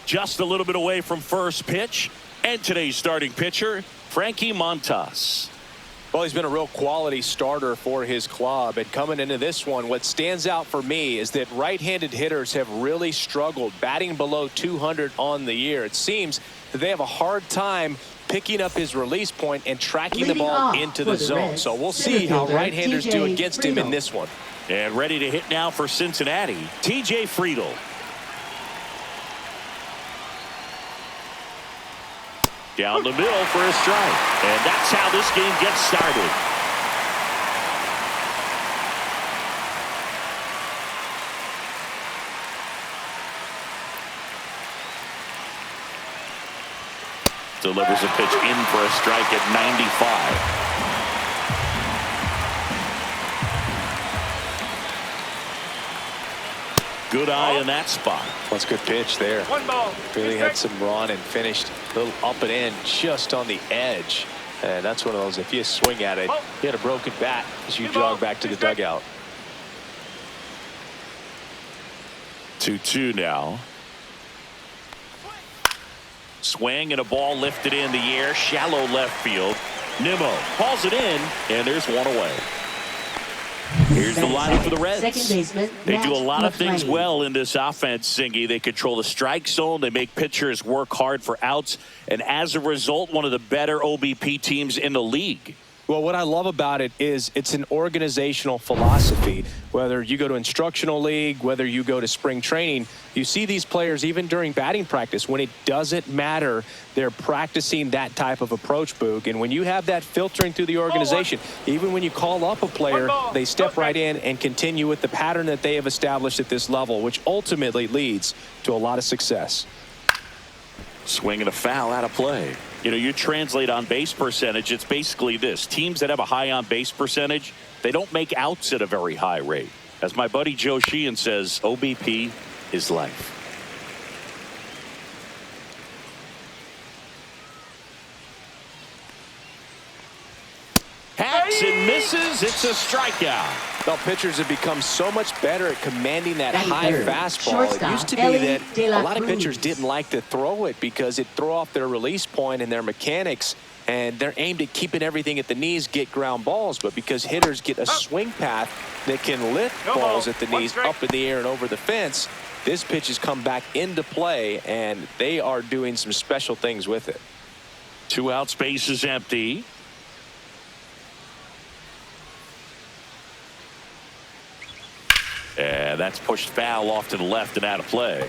just a little bit away from first pitch. And today's starting pitcher, Frankie Montas. Well, he's been a real quality starter for his club. And coming into this one, what stands out for me is that right-handed hitters have really struggled, batting below 200 on the year. It seems that they have a hard time picking up his release point and tracking the ball into the zone. So we'll see how right-handers do against him in this one. And ready to hit now for Cincinnati, TJ Friedl. Down the middle for a strike. And that's how this game gets started. Delivers a pitch in for a strike at 95. Good eye in that spot. That's a good pitch there. One ball. Really had some run and finished a little up and in just on the edge. And that's one of those, if you swing at it, you had a broken bat as you jog back to the dugout. 2-2 now. Swing and a ball lifted in the air, shallow left field. Nimmo hauls it in, and there's one away. Here's the lineup for the Reds. They do a lot of things well in this offense, Singy. They control the strike zone. They make pitchers work hard for outs. And as a result, one of the better OBP teams in the league. Well, what I love about it is it's an organizational philosophy. Whether you go to instructional league, whether you go to spring training, you see these players even during batting practice. When it doesn't matter, they're practicing that type of approach, Boog. And when you have that filtering through the organization, even when you call up a player, they step right in and continue with the pattern that they have established at this level, which ultimately leads to a lot of success. Swing and a foul out of play. You know, you translate on base percentage, it's basically this. Teams that have a high on base percentage, they don't make outs at a very high rate. As my buddy Joe Sheehan says, OBP is life. Hacks and misses. It's a strikeout. Well, pitchers have become so much better at commanding that high fastball. It used to be that a lot of pitchers didn't like to throw it because it'd throw off their release point and their mechanics, and they're aimed at keeping everything at the knees, get ground balls. But because hitters get a swing path that can lift balls at the knees up in the air and over the fence, this pitch has come back into play, and they are doing some special things with it. 2 out, space is empty. And that's pushed foul off to the left and out of play.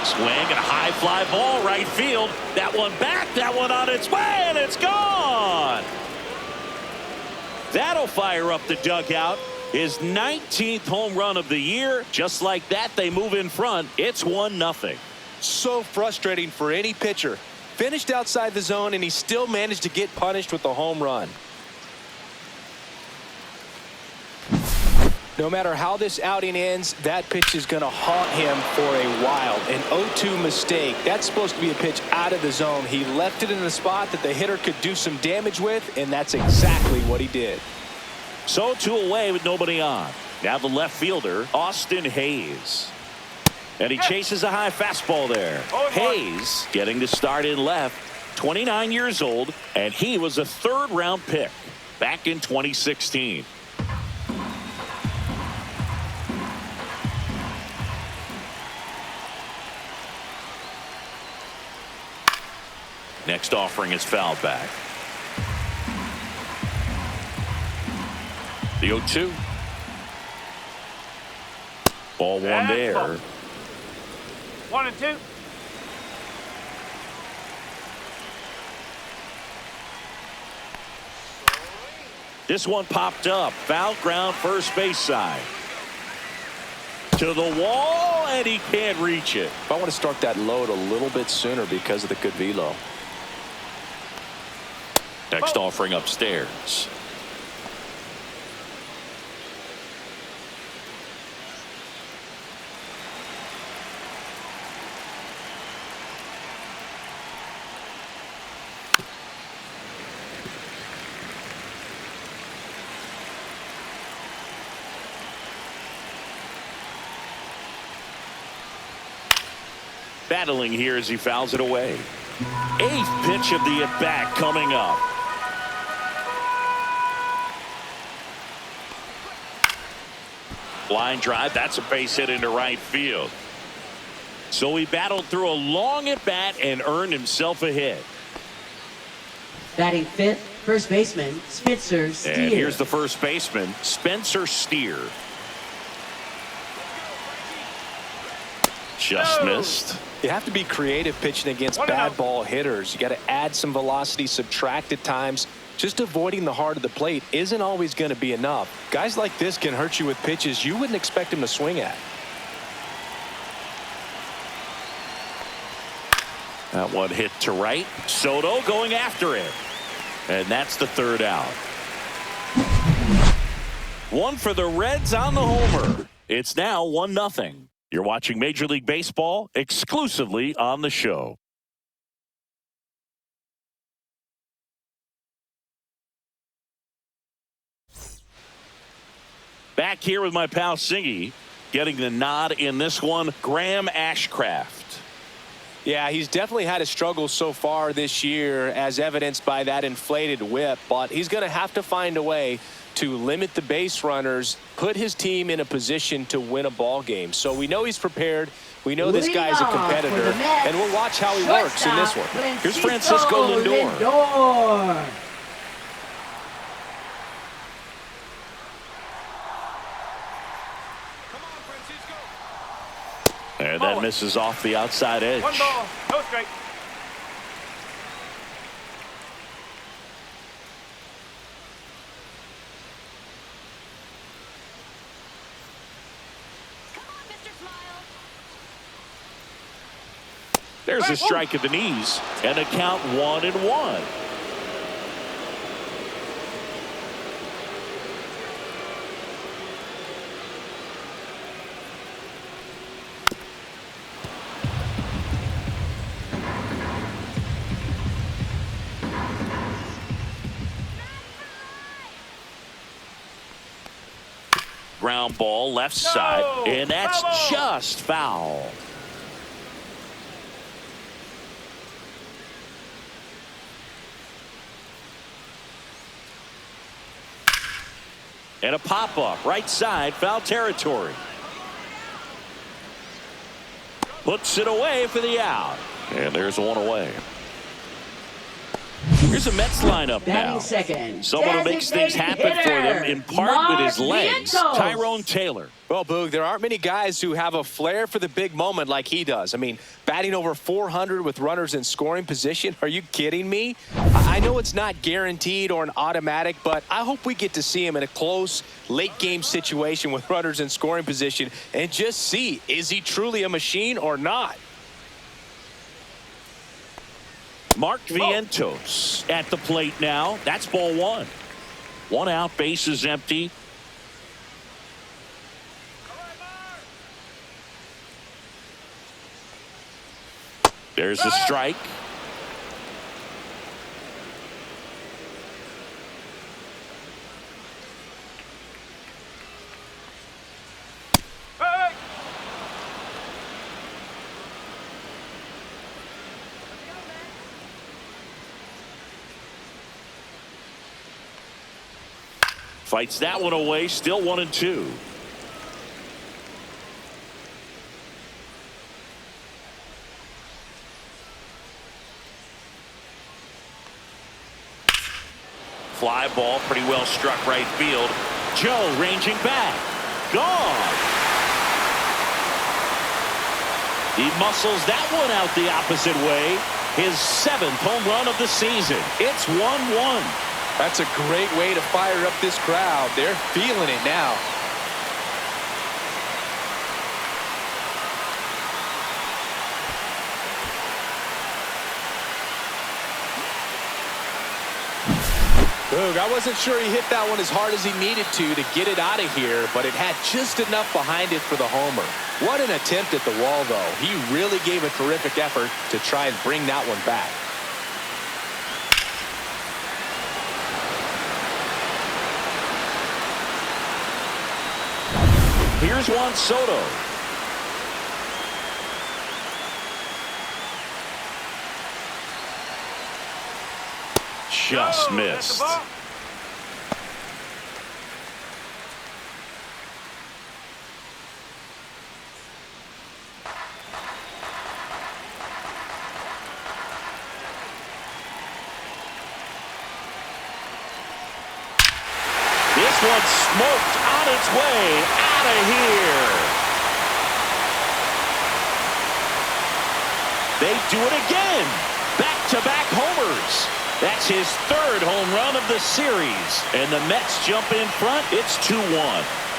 Swing and a high fly ball right field. That one back, that one on its way, and it's gone. That'll fire up the dugout. His 19th home run of the year. Just like that, they move in front. It's 1-0. So frustrating for any pitcher. Finished outside the zone, and he still managed to get punished with a home run. No matter how this outing ends, that pitch is going to haunt him for a while. An 0-2 mistake. That's supposed to be a pitch out of the zone. He left it in a spot that the hitter could do some damage with, and that's exactly what he did. So 2 away with nobody on. Now the left fielder, Austin Hayes. And he chases a high fastball there. Hayes getting the start in left, 29 years old, and he was a 3rd-round pick back in 2016. Next offering is fouled back. The 0-2. Ball 1 there. 1 and 2. This one popped up. Foul ground, first base side. To the wall, and he can't reach it. I want to start that load a little bit sooner because of the good velo. Next offering upstairs. Battling here as he fouls it away. Eighth pitch of the at-bat coming up. Line drive. That's a base hit into right field. So he battled through a long at-bat and earned himself a hit. Batting fifth, first baseman, Spencer Steer. And here's the first baseman, Spencer Steer. Just missed. You have to be creative pitching against bad ball hitters. You got to add some velocity, subtract at times. Just avoiding the heart of the plate isn't always going to be enough. Guys like this can hurt you with pitches you wouldn't expect him to swing at. That one hit to right. Soto going after it. And that's the third out. One for the Reds on the homer. It's now 1-0. You're watching Major League Baseball exclusively on the show. Back here with my pal Singy, getting the nod in this one, Graham Ashcraft. Yeah, he's definitely had a struggle so far this year, as evidenced by that inflated whip, but he's going to have to find a way to limit the base runners, put his team in a position to win a ball game. So we know he's prepared. We know this guy's a competitor, and we'll watch how he works in this one. Here's Francisco Lindor. And that misses off the outside edge. One ball, no strike. There's a strike at the knees, and a count 1-1. Ground ball left side, and that's just foul. And a pop-up right side, foul territory. Puts it away for the out. And there's one away. Here's a Mets lineup now. Someone who makes things happen for them, in part with his legs, Tyrone Taylor. Well, Boog, there aren't many guys who have a flair for the big moment like he does. I mean, batting over 400 with runners in scoring position. Are you kidding me? I know it's not guaranteed or an automatic, but I hope we get to see him in a close, late-game situation with runners in scoring position and just see, is he truly a machine or not? Mark Vientos at the plate now. That's ball one. One out, base is empty. There's the strike. Fights that one away, still 1-2. Fly ball, pretty well struck right field. Joe ranging back. Gone. He muscles that one out the opposite way. His 7th home run of the season. It's 1-1. That's a great way to fire up this crowd. They're feeling it now. Boog, I wasn't sure he hit that one as hard as he needed to get it out of here, but it had just enough behind it for the homer. What an attempt at the wall, though. He really gave a terrific effort to try and bring that one back. Here's Juan Soto. just missed. This one's smoked on its way out of here. They do it again. Back-to-back homers. That's his third home run of the series. And the Mets jump in front. It's 2-1.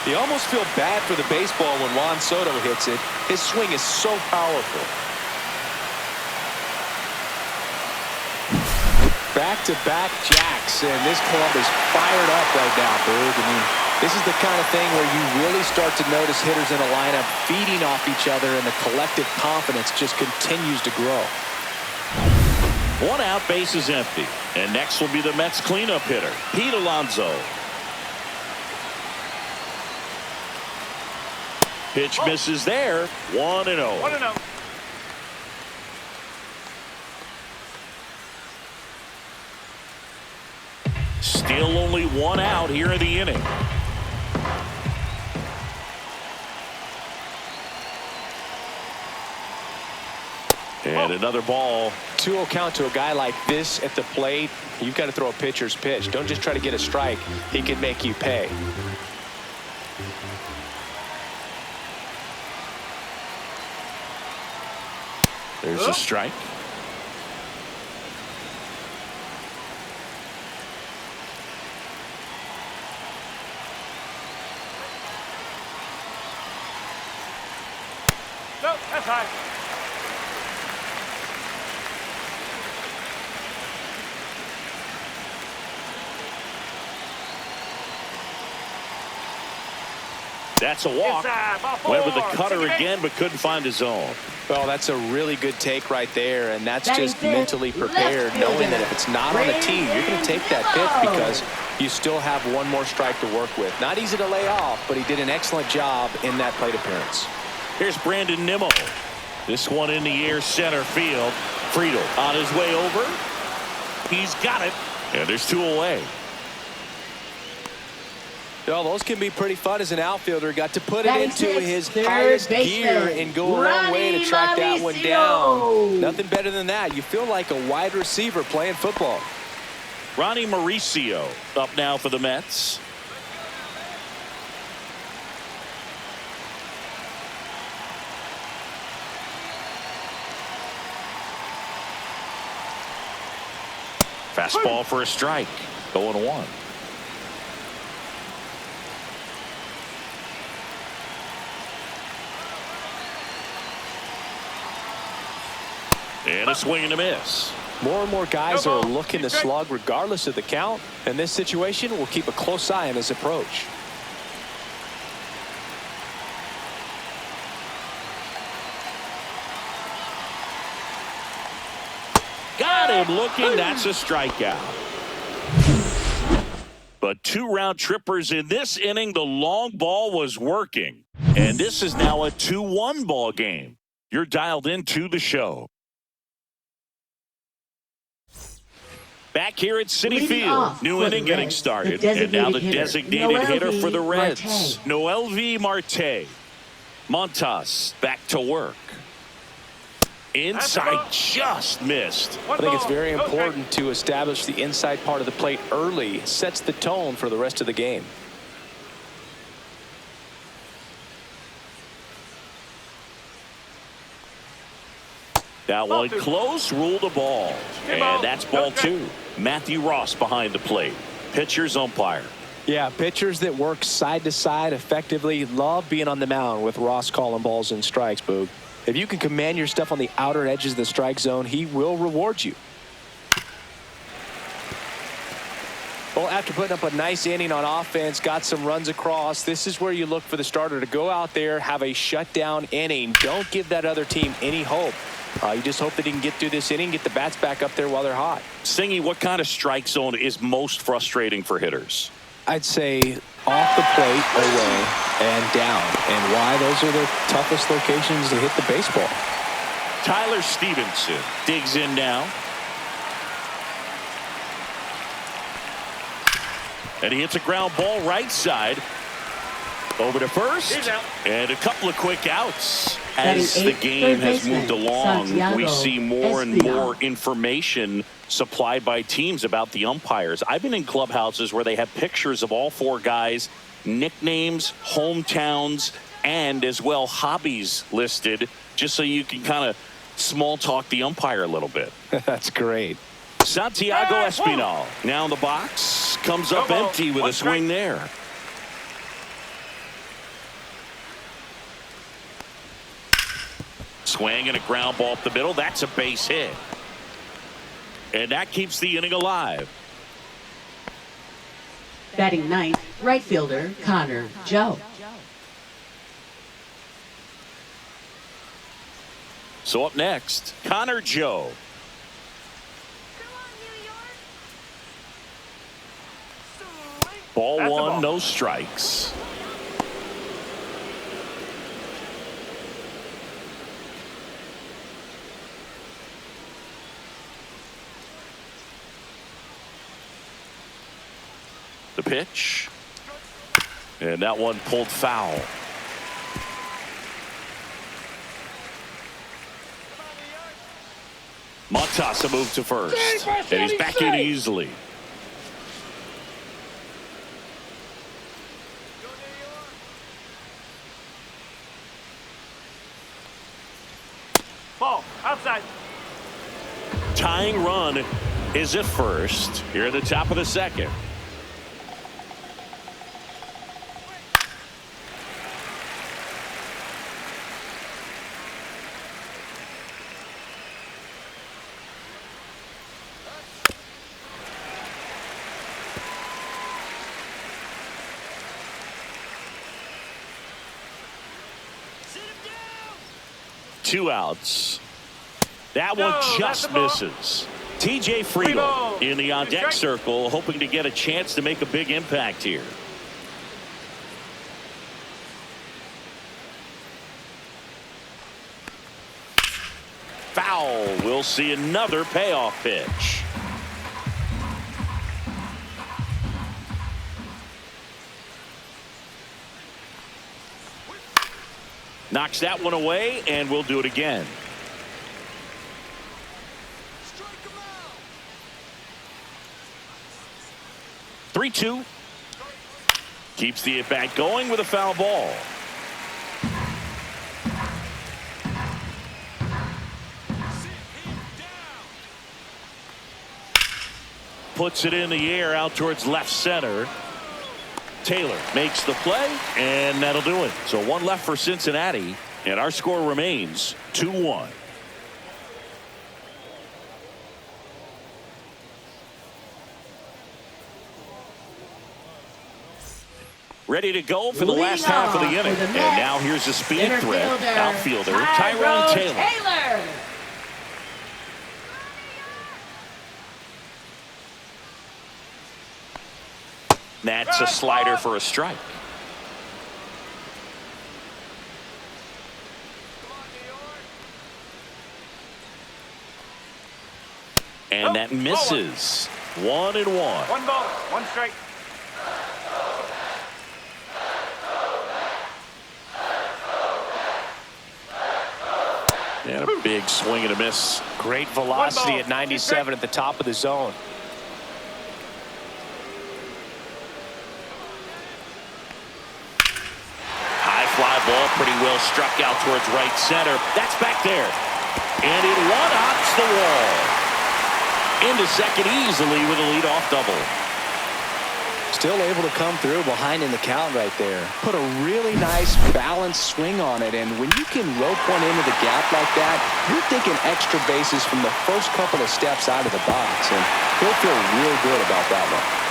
You almost feel bad for the baseball when Juan Soto hits it. His swing is so powerful. Back-to-back jacks, and this club is fired up right now, Boog. I mean, this is the kind of thing where you really start to notice hitters in a lineup feeding off each other, and the collective confidence just continues to grow. One out, base is empty. And next will be the Mets cleanup hitter, Pete Alonso. Pitch misses there. 1-0. 1-0. Still only one out here in the inning. And another ball. 2-0 count to a guy like this at the plate. You've got to throw a pitcher's pitch. Don't just try to get a strike. He can make you pay. There's a strike. No, that's high. That's a walk. Went with the cutter again, but couldn't find his zone. Well, that's a really good take right there, and that's just mentally prepared, knowing that if it's not on the tee, you're going to take that pitch because you still have one more strike to work with. Not easy to lay off, but he did an excellent job in that plate appearance. Here's Brandon Nimmo. This one in the air, center field. Friedel on his way over. He's got it, and there's 2 away. Well, those can be pretty fun as an outfielder. Got to put it into his highest gear and go a long way to track that one down. Nothing better than that. You feel like a wide receiver playing football. Ronnie Mauricio up now for the Mets. Fastball for a strike. 0-1. And a swing and a miss. More and more guys are looking to slug regardless of the count. In this situation, we'll keep a close eye on his approach. Got him looking. That's a strikeout. But 2 round trippers in this inning. The long ball was working. And this is now a 2-1 ball game. You're dialed into the show. Back here at Citi Field, new inning getting started. And now the designated hitter for the Reds, Mlb Marte. Montas back to work. Inside, just missed. I think it's very important to establish the inside part of the plate early. It sets the tone for the rest of the game. That one close, ruled a ball. And that's ball 2. Matthew Ross behind the plate. Pitcher's umpire. Yeah, pitchers that work side to side effectively love being on the mound with Ross calling balls and strikes, Boog. If you can command your stuff on the outer edges of the strike zone, he will reward you. Well, after putting up a nice inning on offense, got some runs across, this is where you look for the starter to go out there, have a shutdown inning. Don't give that other team any hope. You just hope that he can get through this inning, get the bats back up there while they're hot. Singy, what kind of strike zone is most frustrating for hitters? I'd say off the plate, away, and down. And why? Those are the toughest locations to hit the baseball. Tyler Stevenson digs in now. And he hits a ground ball right side. Over to first. And a couple of quick outs. As the game has moved along, we see more and more information supplied by teams about the umpires. I've been in clubhouses where they have pictures of all four guys, nicknames, hometowns, and as well hobbies listed, just so you can kind of small talk the umpire a little bit. That's great. Santiago Espinal now in the box, comes up empty with a swing there. Swing and a ground ball up the middle. That's a base hit. And that keeps the inning alive. Batting ninth, right fielder Connor Joe. So up next, Connor Joe. Ball one, no strikes. The pitch. And that one pulled foul. Montasa moved to first. And he's back in easily. Ball outside. Tying run is at first here at the top of the second. Two outs. That one just misses. TJ Friedel in the on deck circle, hoping to get a chance to make a big impact here. Foul. We'll see another payoff pitch. Knocks that one away, and we'll do it again. Three, 2. Keeps the at bat going with a foul ball. Puts it in the air out towards left center. Taylor makes the play, and that'll do it. So one left for Cincinnati, and our score remains 2-1. Ready to go for the last half of the inning. And now here's a speed threat. Outfielder Tyrone Taylor. That's a slider for a strike. And that misses. 1-1. One ball, one strike. And a big swing and a miss. Great velocity at 97 at the top of the zone. Fly ball pretty well struck out towards right center. That's back there. And it one-hops the wall. Into second easily with a leadoff double. Still able to come through behind in the count right there. Put a really nice balanced swing on it. And when you can rope one into the gap like that, you're thinking extra bases from the first couple of steps out of the box. And he'll feel real good about that one.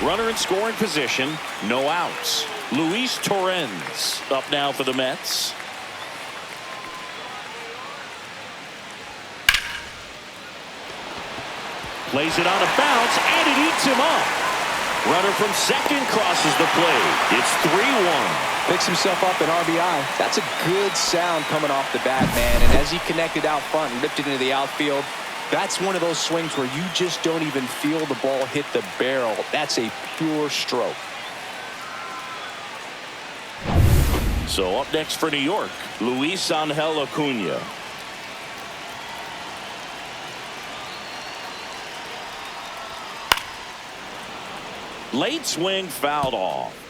Runner in scoring position, no outs. Luis Torrens up now for the Mets. Plays it on a bounce, and it eats him up. Runner from second crosses the plate. It's 3-1. Picks himself up an RBI. That's a good sound coming off the bat, man. And as he connected out front and ripped it into the outfield, that's one of those swings where you just don't even feel the ball hit the barrel. That's a pure stroke. So up next for New York, Luis Angel Acuna. Late swing fouled off.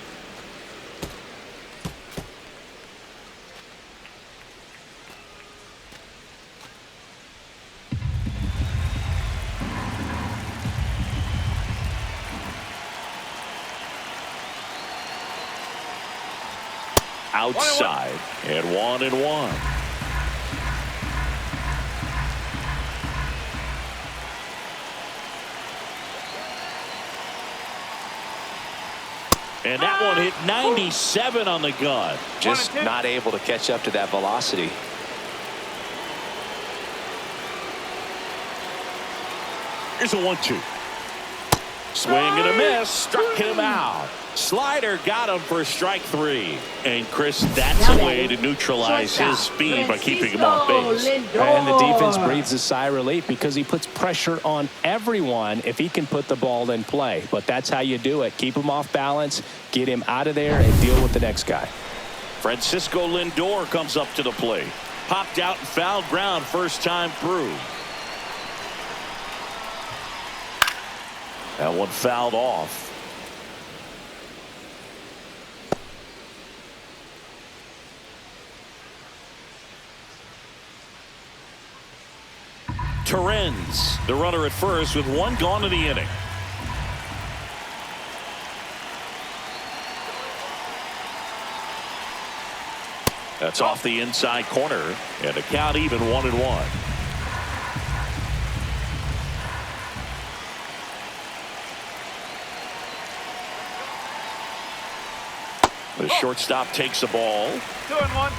Outside and 1-1. And that one hit 97 on the gun. Just not able to catch up to that velocity. Here's a 1-2. Swing and a miss. Struck him out. Slider got him for strike 3. And Chris, that's a way to neutralize his speed by keeping him off base. And the defense breathes a sigh of relief because he puts pressure on everyone if he can put the ball in play. But that's how you do it. Keep him off balance, get him out of there, and deal with the next guy. Francisco Lindor comes up to the plate. Popped out and fouled ground first time through. That one fouled off. Torrens, the runner at first with one gone in the inning. That's off the inside corner, and the count even 1-1. The shortstop takes the ball. 2-1.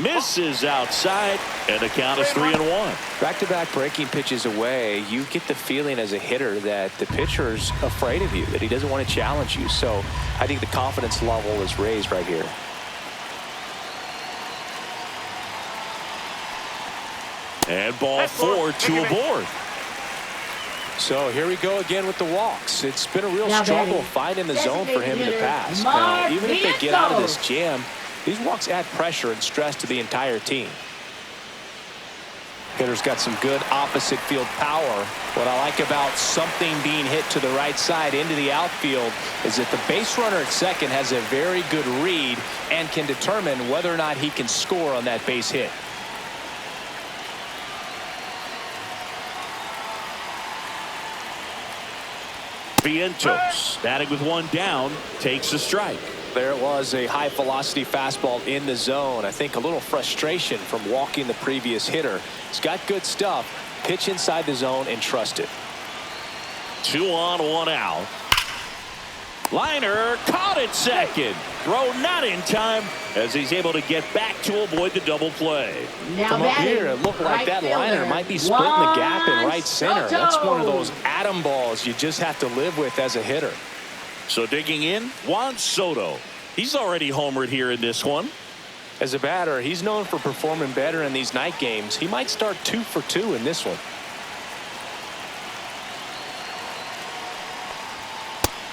Misses outside, and the count is 3-1. Back-to-back breaking pitches away, you get the feeling as a hitter that the pitcher's afraid of you, that he doesn't want to challenge you. So I think the confidence level is raised right here. And ball 4, 2 aboard. So here we go again with the walks. It's been a real struggle finding the zone for him in the past. Now, even if they get out of this jam, these walks add pressure and stress to the entire team. Hitter's got some good opposite field power. What I like about something being hit to the right side into the outfield is that the base runner at second has a very good read and can determine whether or not he can score on that base hit. Vientos, batting with one down, takes a strike. There it was, a high velocity fastball in the zone. I think a little frustration from walking the previous hitter. He's got good stuff. Pitch inside the zone and trust it. 2 on, 1 out. Liner caught at second. Throw not in time as he's able to get back to avoid the double play. From up here, it looked like that liner might be splitting the gap in right center. That's one of those atom balls you just have to live with as a hitter. So digging in, Juan Soto. He's already homered here in this one. As a batter, he's known for performing better in these night games. He might start 2 for 2 in this one.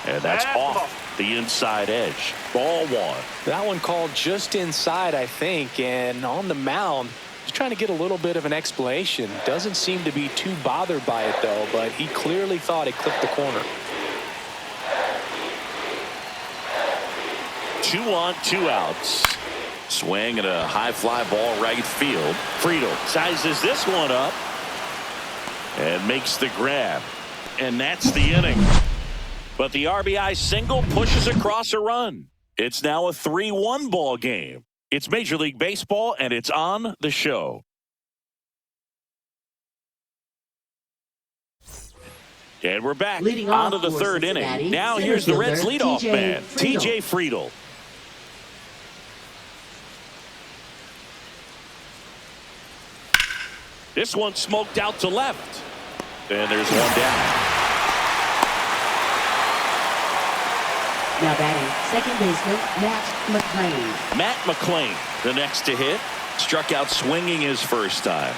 And that's off the inside edge. Ball 1. That one called just inside, I think, and on the mound, he's trying to get a little bit of an explanation. Doesn't seem to be too bothered by it, though, but he clearly thought it clipped the corner. 2 on, 2 outs. Swing and a high fly ball right field. Friedel sizes this one up and makes the grab. And that's the inning. But the RBI single pushes across a run. It's now a 3-1 ball game. It's Major League Baseball, and it's on the show. And we're back on to the third inning. Now here's the Reds leadoff man, TJ Friedel. This one smoked out to left. And there's one down. Now batting, second baseman, Matt McLean. Matt McLean, the next to hit. Struck out swinging his first time.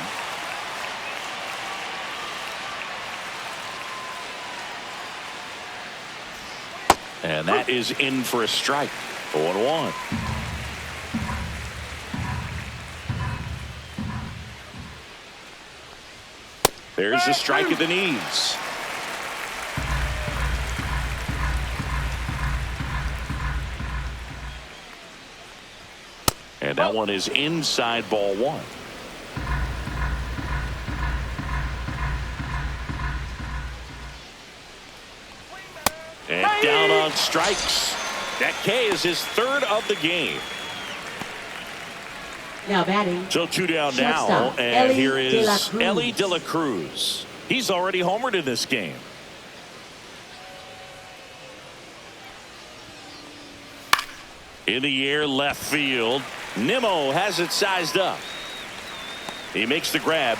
And that is in for a strike. 0-1. There's the strike at the knees. And that one is inside, ball one. And down on strikes. That K is his third of the game. Now batting. So 2 down now. Shortstop, And Ellie here is De La Cruz. Ellie De La Cruz. He's already homered in this game. In the air, left field. Nimmo has it sized up. He makes the grab,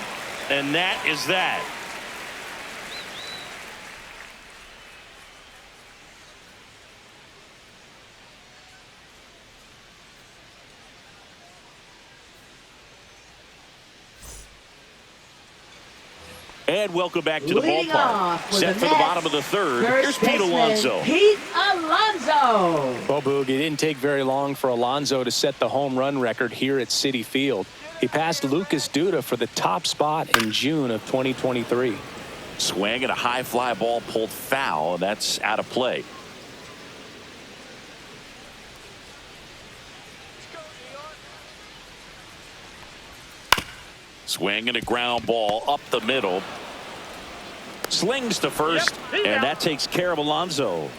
and that is that. And welcome back to the Leading ballpark. off Set for the Mets, bottom of the third. Here's first Pete baseman, Alonso. Pete Alonso. Well, Boog, it didn't take very long for Alonso to set the home run record here at Citi Field. He passed Lucas Duda for the top spot in June of 2023. Swing and a high fly ball pulled foul, and that's out of play. Swing and a ground ball up the middle. Slings to first, and that takes care of Alonso.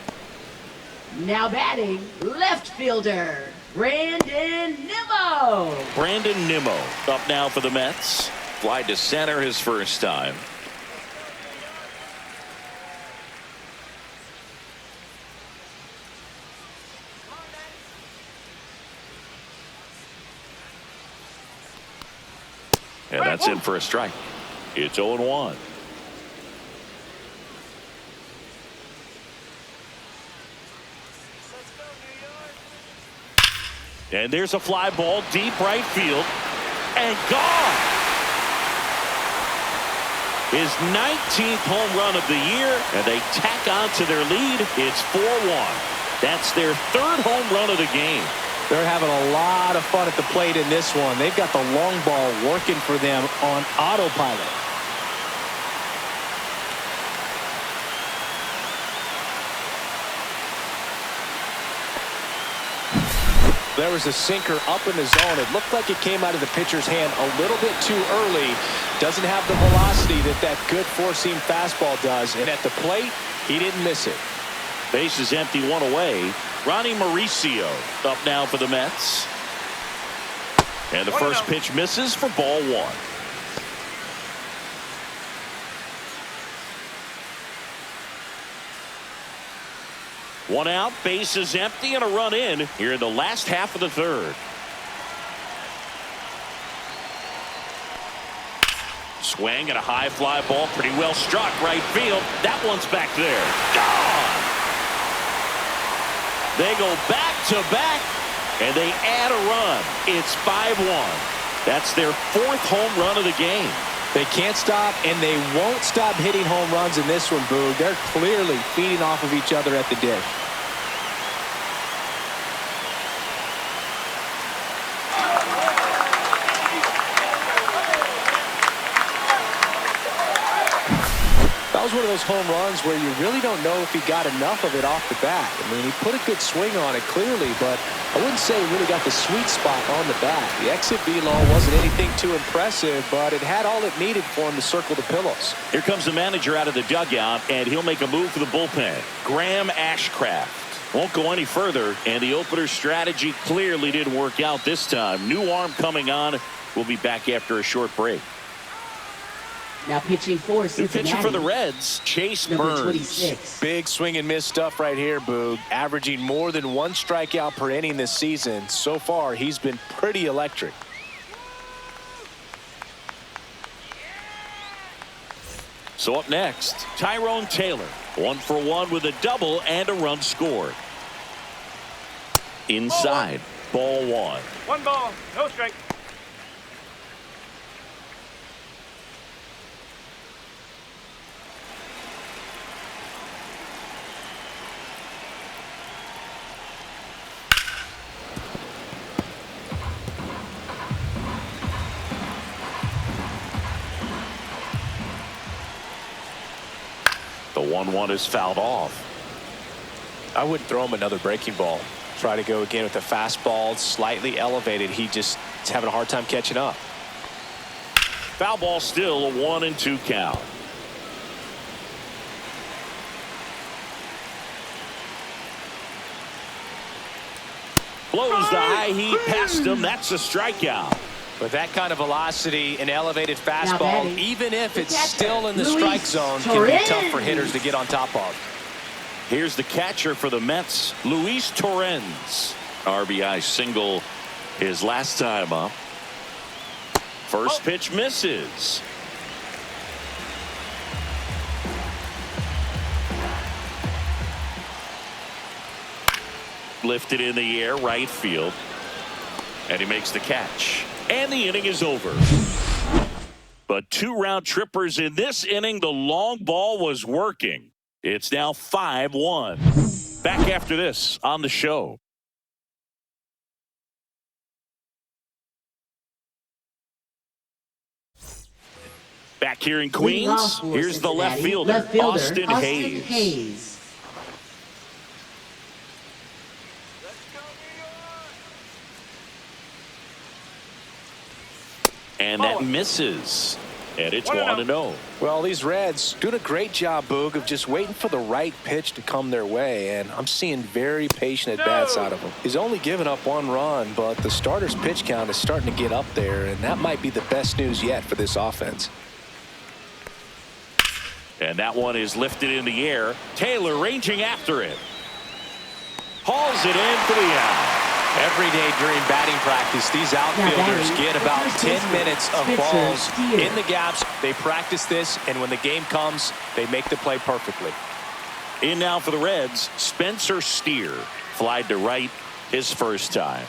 Now batting, left fielder, Brandon Nimmo. Brandon Nimmo up now for the Mets. Fly to center his first time. And that's in for a strike. It's 0-1. And there's a fly ball deep right field and gone. His 19th home run of the year, and they tack on to their lead. It's 4-1. That's their third home run of the game. They're having a lot of fun at the plate in this one. They've got the long ball working for them on autopilot. There was a sinker up in the zone. It looked like it came out of the pitcher's hand a little bit too early. Doesn't have the velocity that good four-seam fastball does. And at the plate, he didn't miss it. Base is empty, one away. Ronnie Mauricio up now for the Mets. And the first pitch misses for ball one. One out, base is empty, and a run in here in the last half of the third. Swing and a high fly ball, pretty well struck right field. That one's back there. Gone! They go back to back, and they add a run. It's 5-1. That's their fourth home run of the game. They can't stop, and they won't stop hitting home runs in this one, Boog. They're clearly feeding off of each other at the dish. That was one of those home runs where you really don't know if he got enough of it off the bat. I mean, he put a good swing on it clearly, but I wouldn't say he really got the sweet spot on the bat. The exit velo wasn't anything too impressive, but it had all it needed for him to circle the pillows. Here comes the manager out of the dugout, and he'll make a move for the bullpen. Graham Ashcraft won't go any further, and the opener strategy clearly didn't work out this time. New arm coming on. We'll be back after a short break. Now pitching for New Cincinnati. pitcher for the Reds, Chase Number Burns. 26. Big swing and miss stuff right here, Boog. Averaging more than one strikeout per inning this season. So far, he's been pretty electric. So up next, Tyrone Taylor. 1 for 1 with a double and a run scored. Inside, ball 1. 1 ball, no strike. The 1-1 is fouled off. I wouldn't throw him another breaking ball. Try to go again with the fastball, slightly elevated. He just is having a hard time catching up. Foul ball, still a 1-2 count. Blows the high heat past him. That's a strikeout. With that kind of velocity and elevated fastball, batting, even if it's catcher, still in the Luis strike zone, can be tough for hitters to get on top of. Here's the catcher for the Mets, Luis Torrens. RBI single his last time up. First pitch misses. Lifted in the air, right field. And he makes the catch. And the inning is over. But 2 round trippers in this inning. The long ball was working. It's now 5-1. Back after this on the show. Back here in Queens, here's the left fielder, Austin Hayes. And that misses. And it's 1-0. Well, these Reds doing a great job, Boog, of just waiting for the right pitch to come their way, and I'm seeing very patient at-bats out of him. He's only given up 1 run, but the starter's pitch count is starting to get up there, and that might be the best news yet for this offense. And that one is lifted in the air. Taylor ranging after it. Hauls it in for the out. Every day during batting practice, these outfielders get about 10 minutes of balls in the gaps. They practice this, and when the game comes, they make the play perfectly. In now for the Reds, Spencer Steer. Flied to right his first time.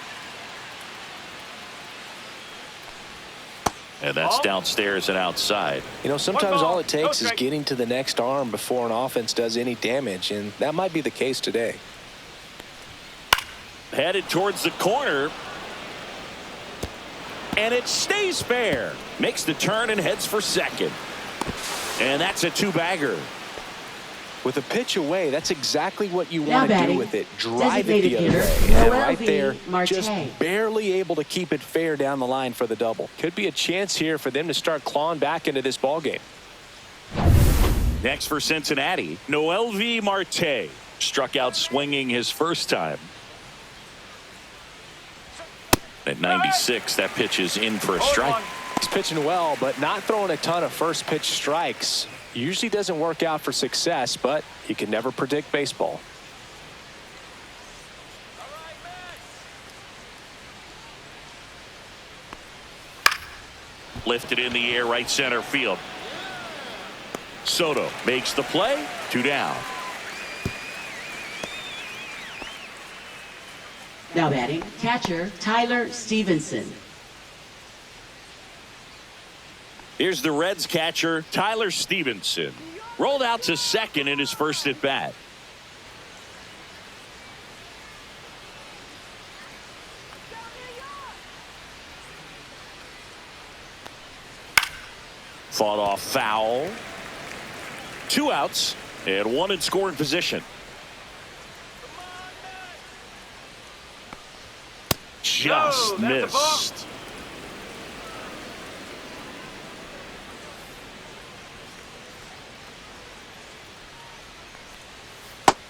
And that's downstairs and outside. You know, sometimes all it takes is getting to the next arm before an offense does any damage, and that might be the case today. Headed towards the corner. And it stays fair. Makes the turn and heads for second. And that's a 2-bagger. With a pitch away, that's exactly what you want to do with it. Drive it the other way. And right there, just barely able to keep it fair down the line for the double. Could be a chance here for them to start clawing back into this ball game. Next for Cincinnati, Mlb Marte. Struck out swinging his first time. At 96, that pitch is in for a strike. He's pitching well, but not throwing a ton of first pitch strikes. Usually doesn't work out for success, but you can never predict baseball. Lifted in the air, right center field. Soto makes the play. 2 down. Now batting, catcher Tyler Stevenson. Here's the Reds catcher, Tyler Stevenson. Rolled out to second in his first at bat. Fought off foul. 2 outs and 1 in scoring position. Just missed.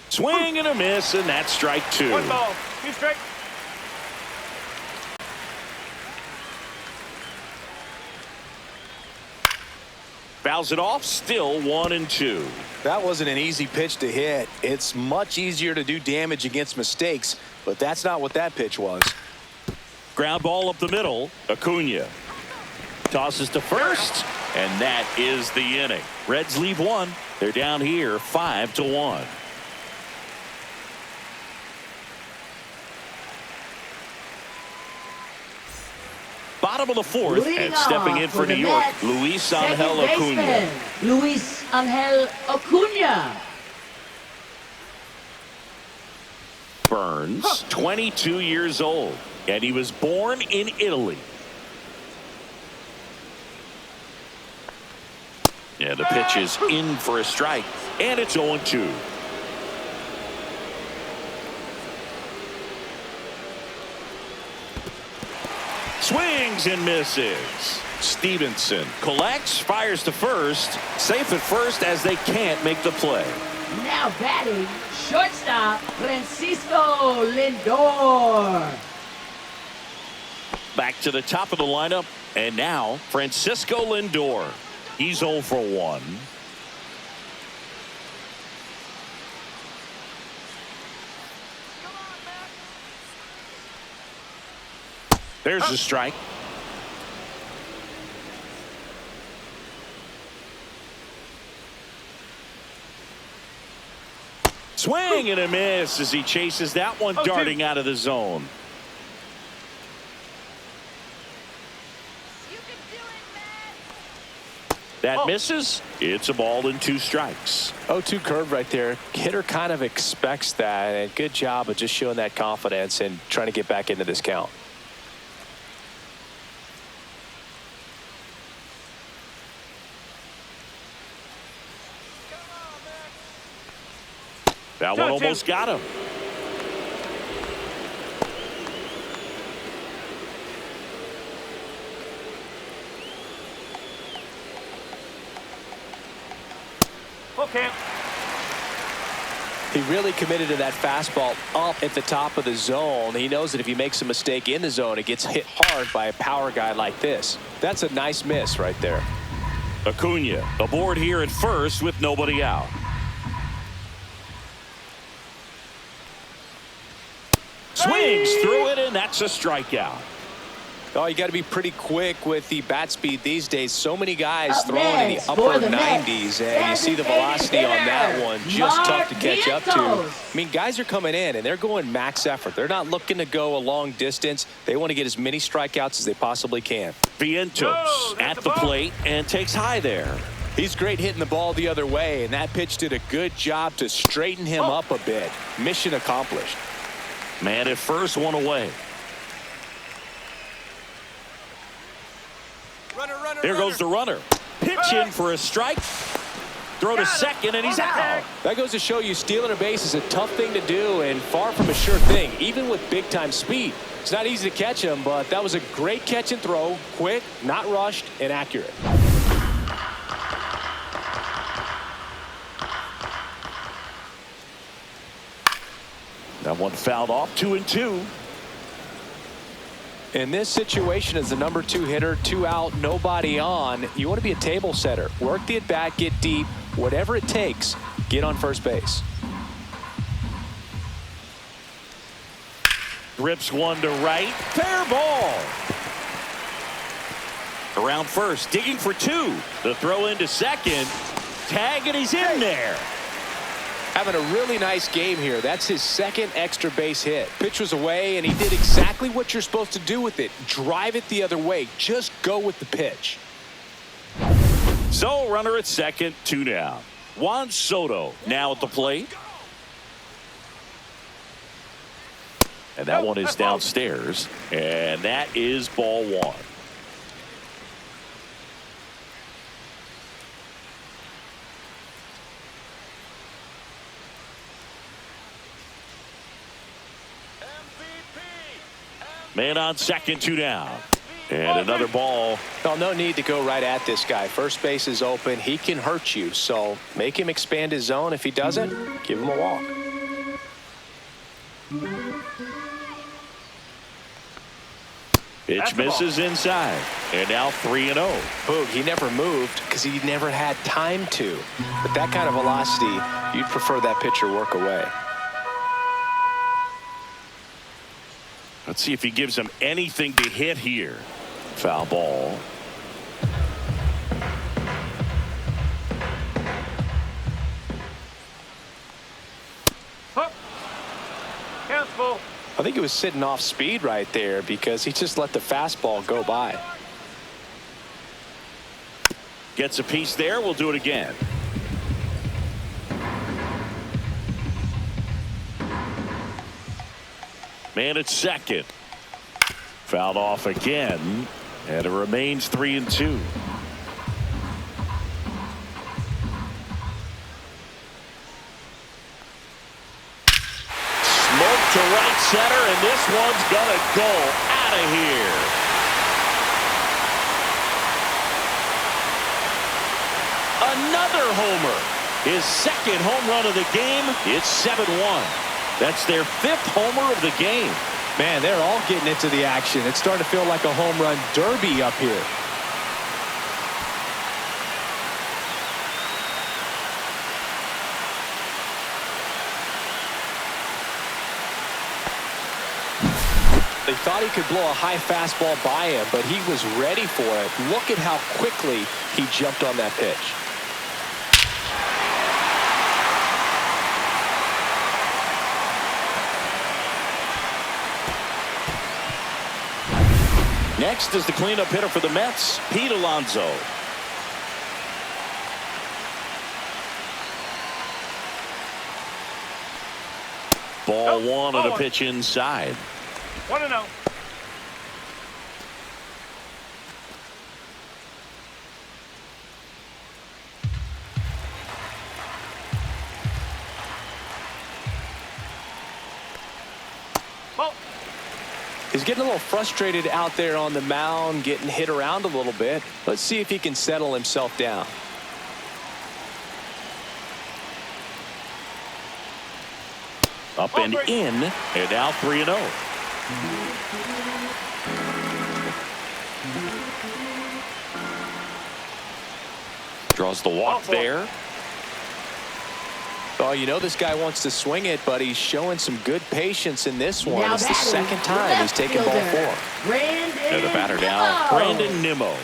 Swing and a miss, and that's strike 2. 1 ball, 2 strike. Fouls it off, still 1-2. That wasn't an easy pitch to hit. It's much easier to do damage against mistakes, but that's not what that pitch was. Ground ball up the middle. Acuna tosses to first, And that is the inning. Reds leave one. They're down here 5-1. Bottom of the fourth, and stepping in for New York, Luis Angel Acuna. Luis Angel Acuna. Burns, 22 years old, and he was born in Italy. Yeah, the pitch is in for a strike, and it's 0-2. Swings and misses. Stevenson collects, fires to first. Safe at first as they can't make the play. Now batting, shortstop, Francisco Lindor. Back to the top of the lineup, and now Francisco Lindor. He's 0 for 1. There's the strike. Swing and a miss as he chases that one darting out of the zone. That misses. It's a ball and 2 strikes. 0-2 curve right there. Hitter kind of expects that, and good job of just showing that confidence and trying to get back into this count. That one almost got him. Okay. He really committed to that fastball up at the top of the zone. He knows that if he makes a mistake in the zone, it gets hit hard by a power guy like this. That's a nice miss right there. Acuna aboard here at first with nobody out. Swings through it, and that's a strikeout. Oh, you got to be pretty quick with the bat speed these days. So many guys throwing in the upper 90s, and you see the velocity on that one. Just tough to catch up to. I mean, guys are coming in, and they're going max effort. They're not looking to go a long distance. They want to get as many strikeouts as they possibly can. Vientos at the plate and takes high there. He's great hitting the ball the other way, and that pitch did a good job to straighten him up a bit. Mission accomplished. Man at first, one away. There goes the runner. Pitch in for a strike. Throw to second, and he's out. That goes to show you stealing a base is a tough thing to do and far from a sure thing, even with big-time speed. It's not easy to catch him, but that was a great catch and throw. Quick, not rushed, and accurate. That one fouled off, 2-2. In this situation, as the number 2 hitter, 2 out, nobody on, you want to be a table setter. Work the at-bat, get deep, whatever it takes, get on first base. Rips one to right. Fair ball. Around first, digging for 2. The throw into second. Tag, and he's in there. Having a really nice game here. That's his second extra base hit. Pitch was away, and he did exactly what you're supposed to do with it. Drive it the other way. Just go with the pitch. So, runner at second, 2 down. Juan Soto now at the plate. And that one is downstairs. And that is ball 1. Man on second, 2 down. And another ball. Well, no need to go right at this guy. First base is open. He can hurt you. So make him expand his zone. If he doesn't, give him a walk. Pitch misses inside. And now 3-0. Boog, he never moved because he never had time to. But that kind of velocity, you'd prefer that pitcher work away. Let's see if he gives him anything to hit here. Foul ball. counts full. I think he was sitting off speed right there because he just let the fastball go by. Gets a piece there. We'll do it again. Man at second. Fouled off again, and it remains 3-2. Smoke to right center, and this one's gonna go out of here. Another homer. His second home run of the game. It's 7-1. That's their 5th homer of the game. Man, they're all getting into the action. It's starting to feel like a home run derby up here. They thought he could blow a high fastball by him, but he was ready for it. Look at how quickly he jumped on that pitch. Next is the cleanup hitter for the Mets, Pete Alonso. Ball one on a pitch inside. 1-0. He's getting a little frustrated out there on the mound, getting hit around a little bit. Let's see if he can settle himself down. Up and in, and now 3-0. Draws the walk there. Oh, you know this guy wants to swing it, but he's showing some good patience in this one. Now it's the second time he's taken ball 4. And the batter now, Brandon Nimmo.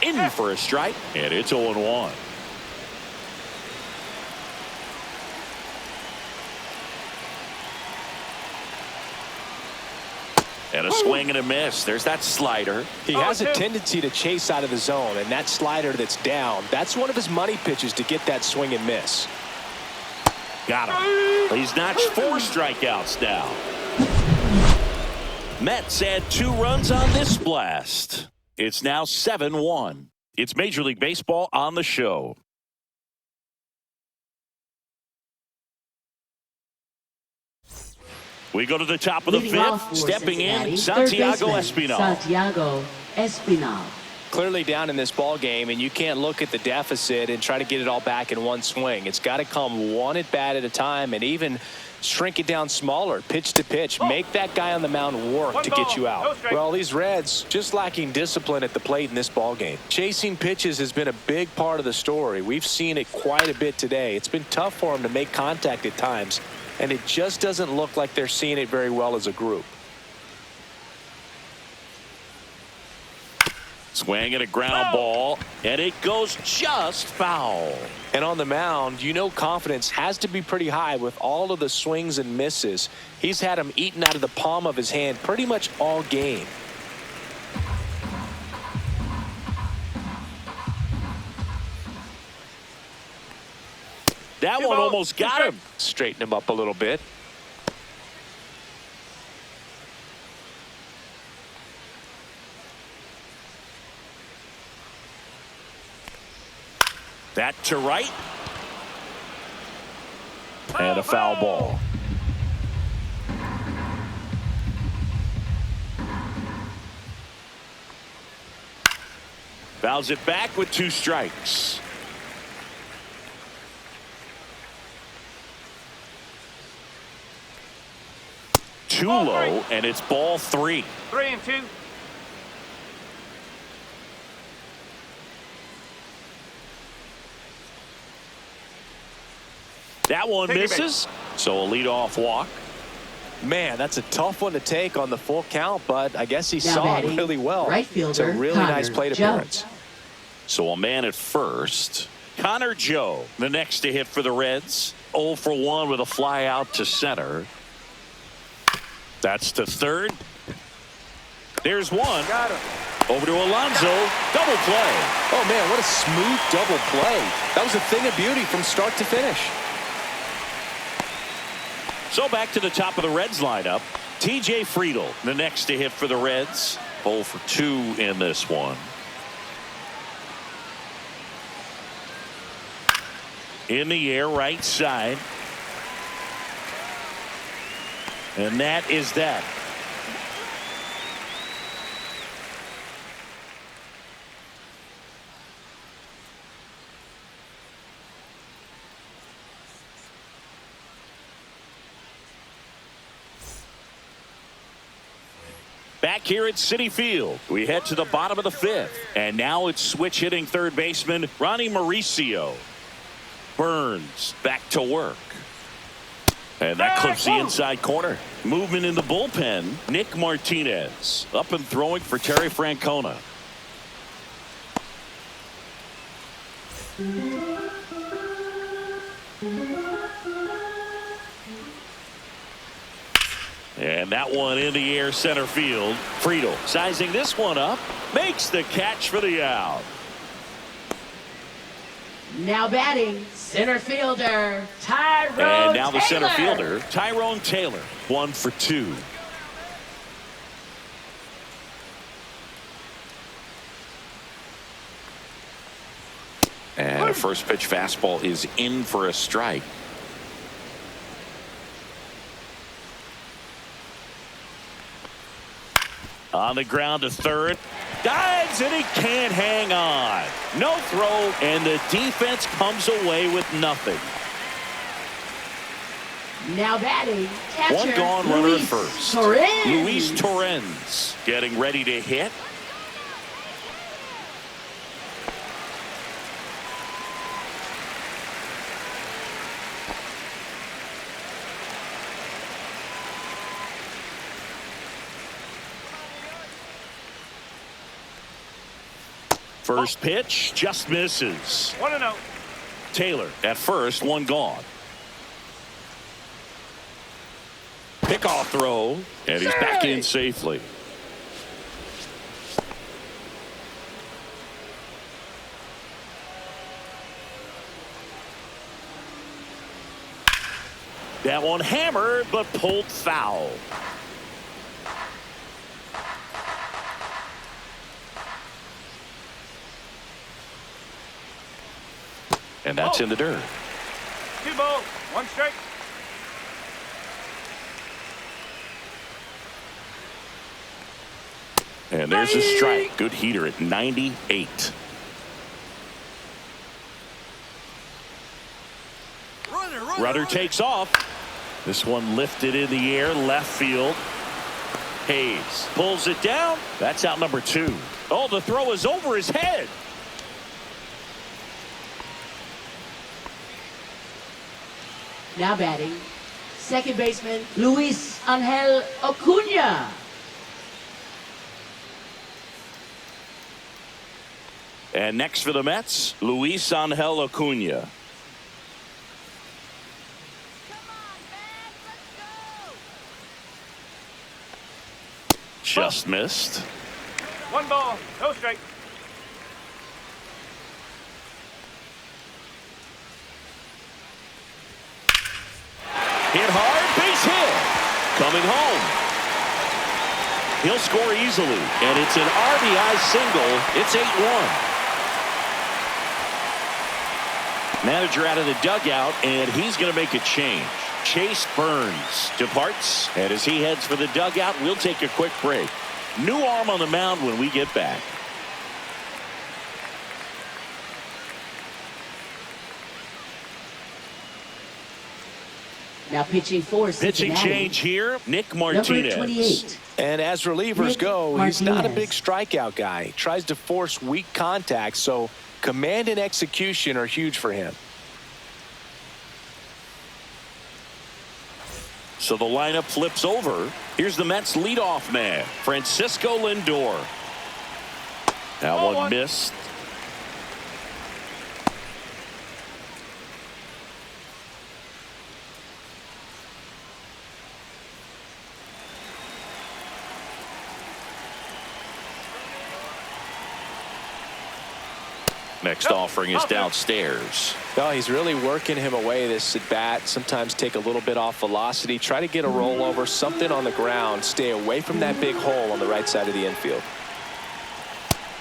In for a strike, and it's 0-1. And a swing and a miss. There's that slider. He has a tendency to chase out of the zone, and that slider that's down, that's one of his money pitches to get that swing and miss. Got him. He's notched 4 strikeouts now. Mets add 2 runs on this blast. It's now 7-1. It's Major League Baseball on the show. We go to the top of the 5th. Stepping in, Santiago Espinal. Santiago Espinal. Clearly down in this ball game, and you can't look at the deficit and try to get it all back in one swing. It's got to come one at bat at a time, and even shrink it down smaller, pitch to pitch. Make that guy on the mound work to get you out. Well, these Reds just lacking discipline at the plate in this ball game. Chasing pitches has been a big part of the story. We've seen it quite a bit today. It's been tough for them to make contact at times, and it just doesn't look like they're seeing it very well as a group. Swing and a ground ball, and it goes just foul. And on the mound, you know confidence has to be pretty high with all of the swings and misses. He's had them eaten out of the palm of his hand pretty much all game. That one almost got him. Straighten him up a little bit. That to right. And a foul ball. Fouls it back with 2 strikes. Too low, and it's ball 3. 3-2. That one misses, so a leadoff walk. Man, that's a tough one to take on the full count, but I guess he Now saw it batting, really well. right It's a fielder, really Connor nice plate Joe. appearance. So a man at first. Connor Joe, the next to hit for the Reds. 0 for 1 with a fly out to center. That's to third. There's one. Got him. Over to Alonso. Double play. Oh, man, what a smooth double play. That was a thing of beauty from start to finish. So back to the top of the Reds lineup. TJ Friedl, the next to hit for the Reds. 0 for 2 in this one. In the air, right side. And that is that. Back here at Citi Field, we head to the bottom of the 5th. And now it's switch hitting third baseman Ronnie Mauricio. Burns back to work. And that clips the inside corner. Movement in the bullpen. Nick Martinez up and throwing for Terry Francona. And that one in the air center field. Friedl sizing this one up. Makes the catch for the out. Now batting, center fielder, Tyrone And now the center Taylor. fielder, Tyrone Taylor. 1 for 2. And a first pitch fastball is in for a strike. On the ground to third. Dives and he can't hang on. No throw, and the defense comes away with nothing. Now batting, catcher, One gone, runner at Luis first. Torrens. Luis Torrens getting ready to hit. First pitch just misses. 1-0. Taylor at first, one gone. Pickoff throw, and he's back in safely. That one hammered, but pulled foul. And that's in the dirt. 2 balls, 1 strike. And there's a strike. Good heater at 98. Runner takes off. This one lifted in the air, left field. Hayes pulls it down. That's out number 2. Oh, the throw is over his head. Now batting, second baseman, Luis Angel Acuna. And next for the Mets, Luis Angel Acuna. Just missed. 1 ball, no strike. Hit hard, base hit. Coming home. He'll score easily, and it's an RBI single. It's 8-1. Manager out of the dugout, and he's going to make a change. Chase Burns departs, and as he heads for the dugout, we'll take a quick break. New arm on the mound when we get back. Now pitching for Pitching Cincinnati. change here, Nick Number Martinez. 28. And as relievers Nick go, he's not a Martinez. big strikeout guy. He tries to force weak contact, so command and execution are huge for him. So the lineup flips over. Here's the Mets leadoff man, Francisco Lindor. That one missed. Next offering is downstairs. Well, he's really working him away this at bat. Sometimes take a little bit off velocity. Try to get a rollover, something on the ground. Stay away from that big hole on the right side of the infield.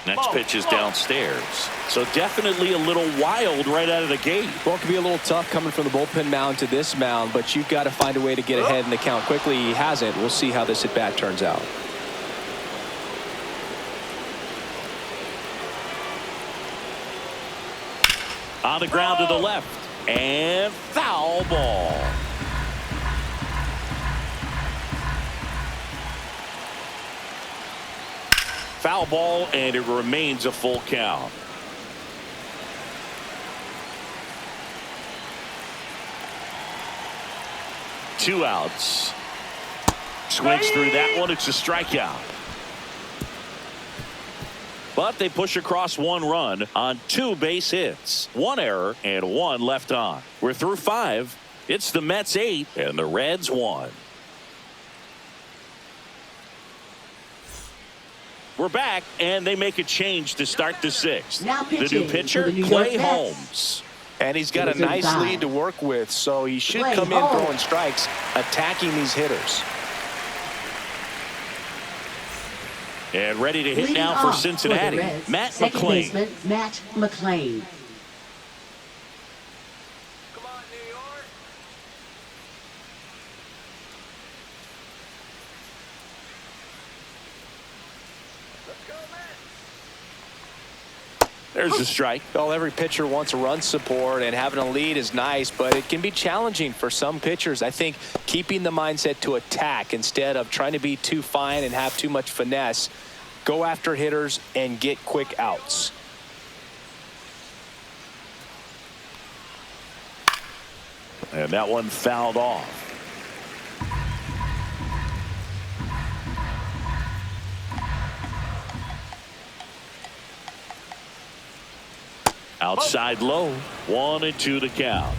Next pitch is downstairs. So definitely a little wild right out of the gate. Well, it can be a little tough coming from the bullpen mound to this mound, but you've got to find a way to get ahead in the count quickly. He hasn't. We'll see how this at bat turns out. On the ground to the left. And foul ball. Foul ball, and it remains a full count. Two outs. Swings through that one. It's a strikeout. But they push across one run on 2 base hits, 1 error, and 1 left on. We're through 5. It's the Mets 8 and the Reds 1. We're back, and they make a change to start the 6th. The new pitcher, Clay Holmes. And he's got a nice lead to work with, so he should come in throwing strikes, attacking these hitters. And ready to hit now for Cincinnati, Matt McClain. Matt McClain. Come on, New York. Let's go, Mets. There's a strike. Well, every pitcher wants a run support, and having a lead is nice, but it can be challenging for some pitchers. I think keeping the mindset to attack instead of trying to be too fine and have too much finesse. Go after hitters and get quick outs. And that one fouled off. Outside low, 1-2 to count.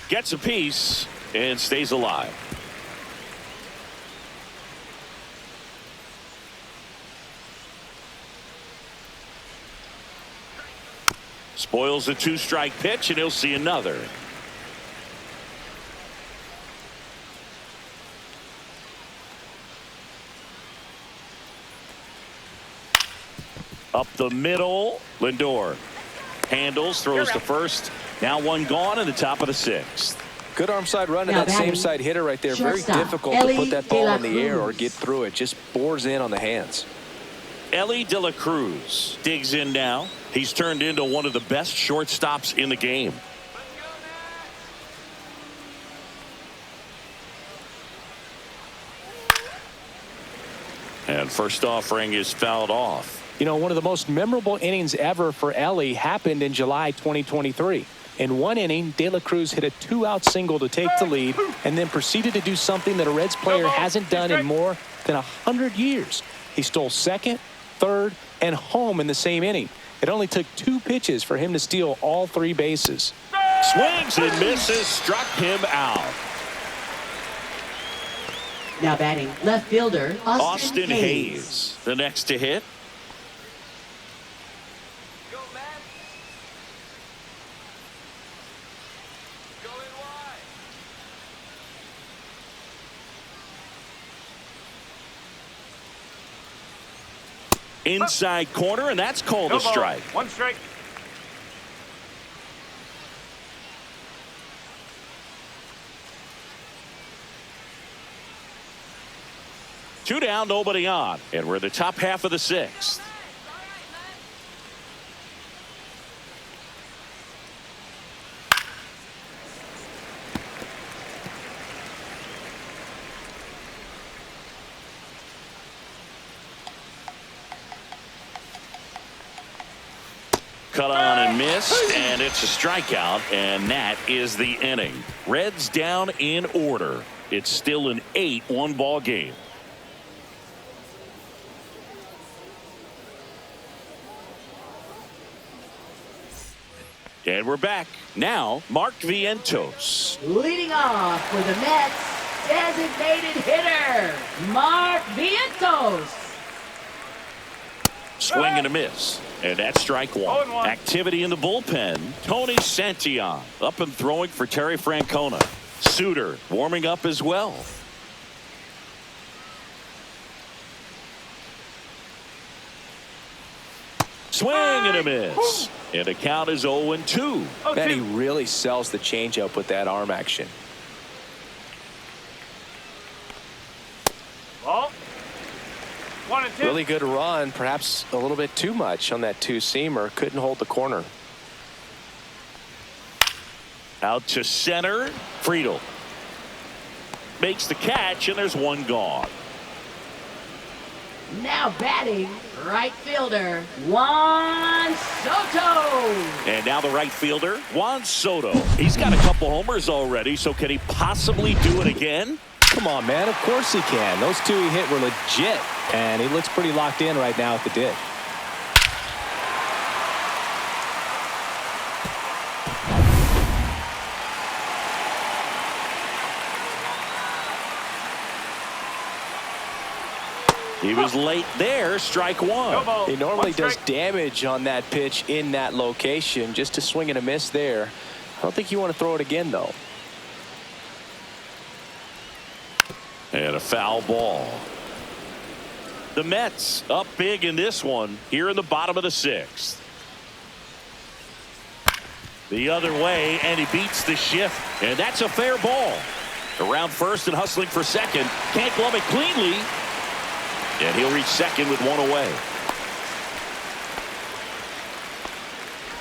Gets a piece and stays alive. Spoils a 2-strike pitch, and he'll see another. Up the middle, Lindor handles, throws to first. Now one gone in the top of the 6th. Good arm side run to that same side hitter right there. Very difficult to put that ball in the air or get through it. Just bores in on the hands. Ellie De La Cruz digs in now. He's turned into one of the best shortstops in the game. And first offering is fouled off. You know, one of the most memorable innings ever for Ellie happened in July 2023. In one inning, De La Cruz hit a 2-out single to take the lead and then proceeded to do something that a Reds player hasn't done in more than 100 years. He stole second, third, and home in the same inning. It only took 2 pitches for him to steal all 3 bases. Swings and misses, struck him out. Now batting left fielder Austin Hayes, the next to hit. Go, Mets. Going wide. Inside corner, and that's called a strike. 1 strike. Two down, nobody on, and we're in the top half of the 6th. cut on and missed, and it's a strikeout, and that is the inning. Reds down in order. It's still an 8-1 ball game. And we're back. Now, Mark Vientos. Leading off for the Mets, designated hitter, Mark Vientos. Swing and a miss. And that's strike one. Activity in the bullpen. Tony Santillan up and throwing for Terry Francona. Suter warming up as well. Swing and a miss. And the count is 0-2. Man, he really sells the changeup with that arm action. Ball. 1-2. Really good run, perhaps a little bit too much on that two-seamer. Couldn't hold the corner. Out to center. Friedel makes the catch, and there's one gone. Now batting, right fielder, Juan Soto. And now the right fielder, Juan Soto. He's got a couple homers already, so can he possibly do it again? Come on, man. Of course he can. Those two he hit were legit, and he looks pretty locked in right now at the dish. He was late there, strike one. He normally does damage on that pitch in that location. Just a swing and a miss there. I don't think you want to throw it again, though. And a foul ball. The Mets up big in this one here in the bottom of the sixth. The other way, and he beats the shift, and that's a fair ball. Around first and hustling for second. Can't glove it cleanly. And he'll reach second with one away.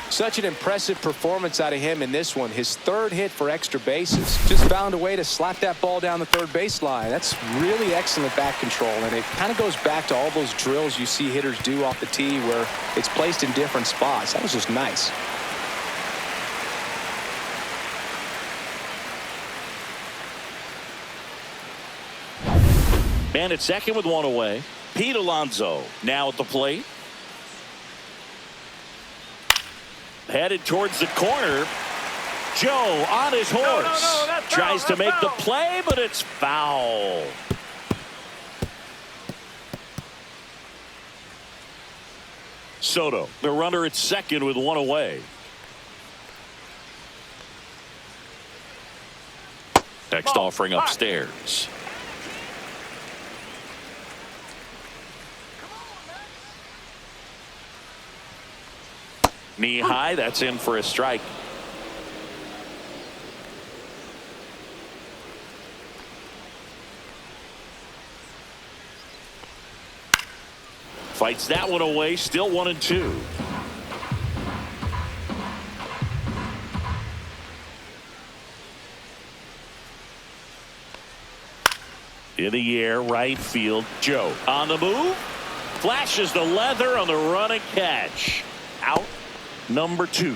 Such an impressive performance out of him in this one. His third hit for extra bases. Just found a way to slap that ball down the third baseline. That's really excellent back control, and it kind of goes back to all those drills you see hitters do off the tee where it's placed in different spots. That was just nice. Man at second with one away. Pete Alonso now at the plate. Headed towards the corner. Joe on his horse. Tries to make the play, but it's foul. Soto, the runner at second with one away. Next offering upstairs. Knee high, that's in for a strike. Fights that one away, still 1-2. In the air, right field, Joe on the move. Flashes the leather on the run and catch. Out. Number 2.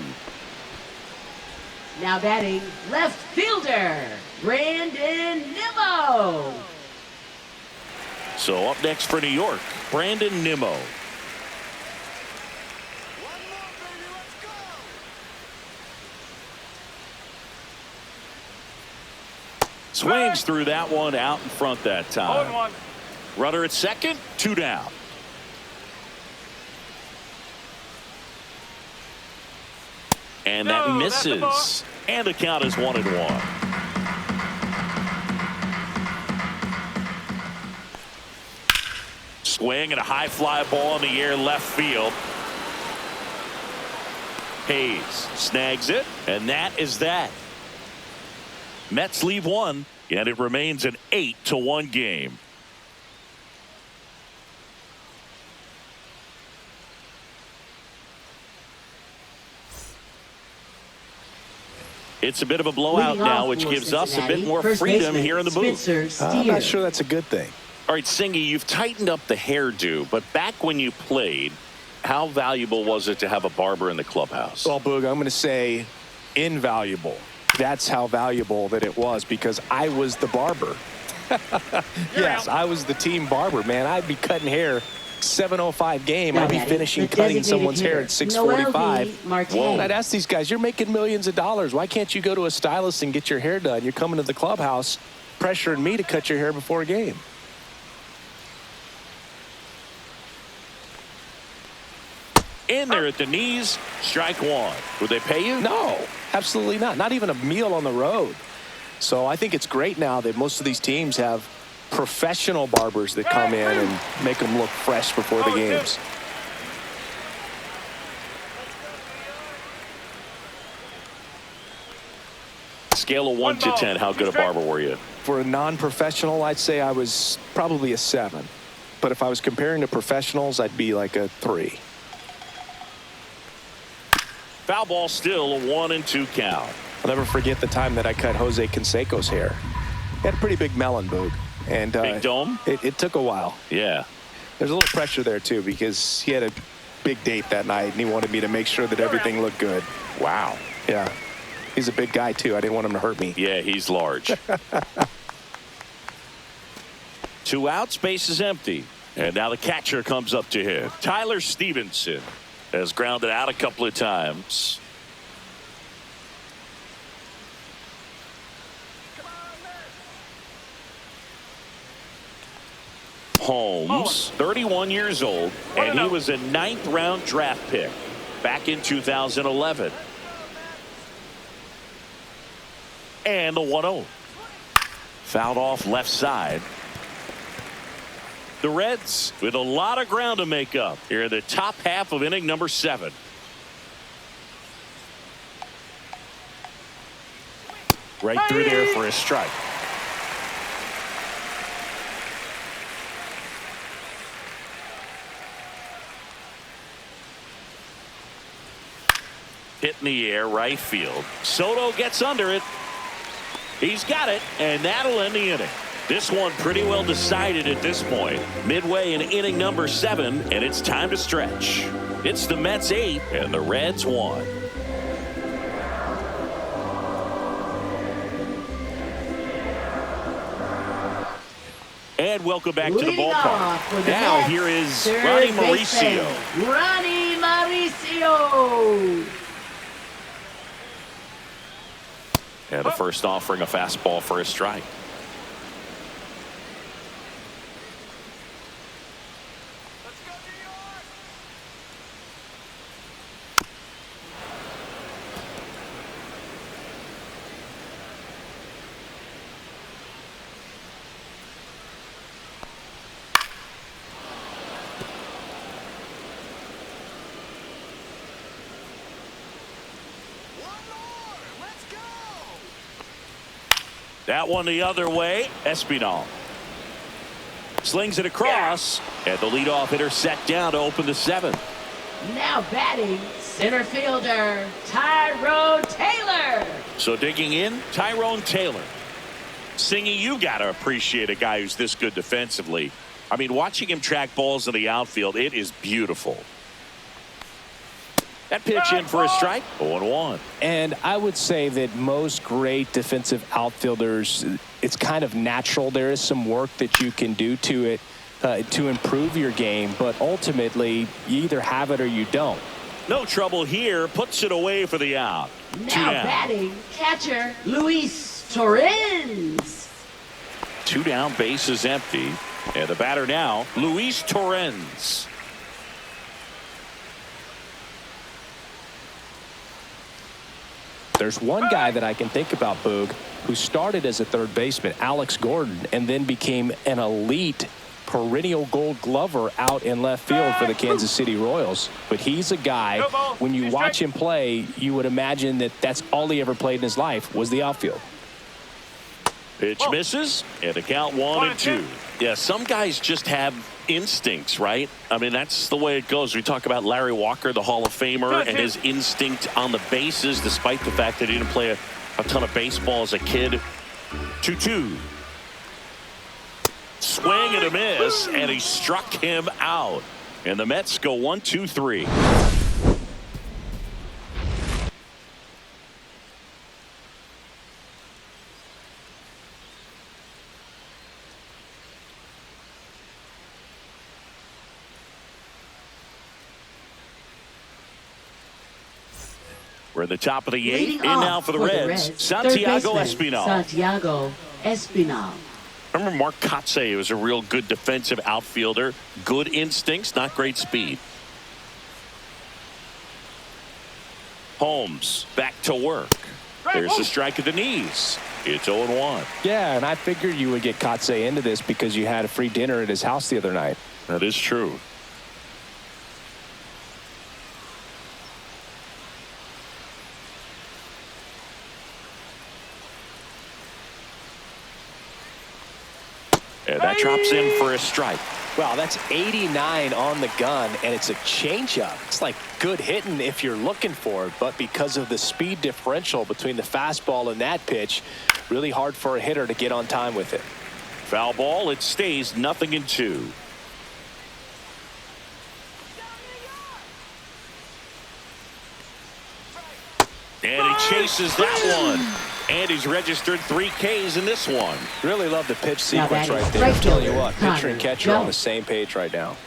Now batting, left fielder, Brandon Nimmo. So up next for New York, Brandon Nimmo. Swings through that one, out in front that time. Runner at second, 2 down. And that misses. And the count is 1-1. Swing and a high fly ball in the air left field. Hayes snags it, and that is that. Mets leave one, and it remains an 8-1 game. It's a bit of a blowout now, which gives us a bit more freedom here in the booth. I'm not sure that's a good thing. All right, Singy, you've tightened up the hairdo, but back when you played, How valuable was it to have a barber in the clubhouse? Well, Boog, I'm going to say invaluable. That's how valuable that it was, because I was the barber. Yes, I was the team barber, man. I'd be cutting hair 7:05 game. I'd be finishing cutting someone's hair at 6:45. Whoa. And I'd ask these guys, you're making millions of dollars. Why can't you go to a stylist and get your hair done? You're coming to the clubhouse pressuring me to cut your hair before a game. In there at the knees, strike one. Would they pay you? No, absolutely not. Not even a meal on the road. So I think it's great now that most of these teams have professional barbers that come in and make them look fresh before the games. Scale of 1 to 10, how good a barber were you? For a non-professional, I'd say I was probably a 7. But if I was comparing to professionals, I'd be like a 3. Foul ball, still a 1-2 count. I'll never forget the time that I cut Jose Canseco's hair. He had a pretty big melon, Boog. And big dome? It took a while. Yeah. There's a little pressure there, too, because he had a big date that night, and he wanted me to make sure that everything looked good. Wow. Yeah. He's a big guy, too. I didn't want him to hurt me. Yeah, he's large. 2 outs, base is empty. And now the catcher comes up to him. Tyler Stevenson has grounded out a couple of times. Holmes, 31 years old, and he was a 9th-round draft pick back in 2011. And the 1-0. Fouled off left side. The Reds with a lot of ground to make up here in the top half of inning number 7. Right through there for a strike. Hit in the air, right field. Soto gets under it. He's got it, and that'll end the inning. This one pretty well decided at this point. Midway in inning number 7, and it's time to stretch. It's the Mets 8 and the Reds 1. And welcome back to the ballpark. Now here is Ronnie Mauricio. Ronnie Mauricio. And the first offering, a fastball for a strike. That one the other way. Espinal slings it across, and the leadoff hitter set down to open the 7th. Now batting, center fielder Tyrone Taylor. So digging in, Tyrone Taylor. Singy, you got to appreciate a guy who's this good defensively. I mean, watching him track balls in the outfield, it is beautiful. That pitch in for a strike. 0-1. And I would say that most great defensive outfielders, it's kind of natural. There is some work that you can do to it to improve your game, but ultimately you either have it or you don't. No trouble here. Puts it away for the out. Now batting, catcher Luis Torrens. 2 down, base is empty. And the batter now, Luis Torrens. There's one guy that I can think about, Boog, who started as a third baseman, Alex Gordon, and then became an elite perennial Gold Glover out in left field for the Kansas City Royals. But he's a guy, when you watch him play, you would imagine that that's all he ever played in his life was the outfield. Pitch misses, and the count 1-2. Yeah, some guys just have instincts, right? I mean, that's the way it goes. We talk about Larry Walker, the Hall of Famer, and his instinct on the bases, despite the fact that he didn't play a ton of baseball as a kid. 2-2. Swing and a miss, and he struck him out. And the Mets go 1-2-3. We're at the top of the 8th. In now for the Reds, Santiago Espinal. Santiago Espinal. Remember Mark Kotsay was a real good defensive outfielder. Good instincts, not great speed. Holmes back to work. There's the strike at the knees. It's 0-1. Yeah, and I figured you would get Kotsay into this because you had a free dinner at his house the other night. That is true. And that drops in for a strike. Wow, that's 89 on the gun, and it's a changeup. It's like good hitting if you're looking for it, but because of the speed differential between the fastball and that pitch, really hard for a hitter to get on time with it. Foul ball. It stays 0-2. And he chases that one. And he's registered 3 Ks in this one. Really love the pitch sequence right there. right I'm telling you fielder, what, pitcher and catcher Connor on the same page right now.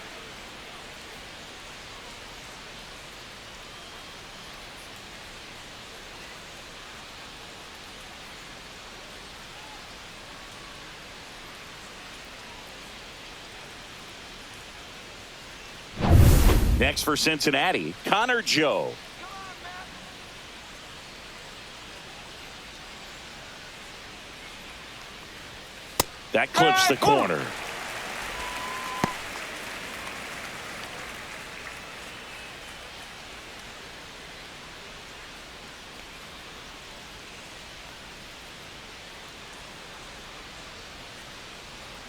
Next for Cincinnati, Connor Joe. That clips the corner.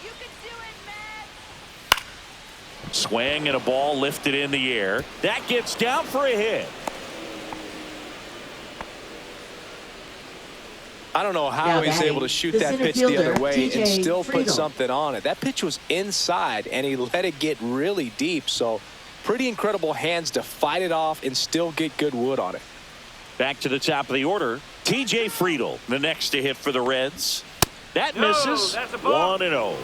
You can do it, man. Swing and a ball lifted in the air. That gets down for a hit. I don't know how he's able to shoot that pitch the other way and still put something on it. That pitch was inside, and he let it get really deep. So pretty incredible hands to fight it off and still get good wood on it. Back to the top of the order, T.J. Friedl, the next to hit for the Reds. That misses. 1-0.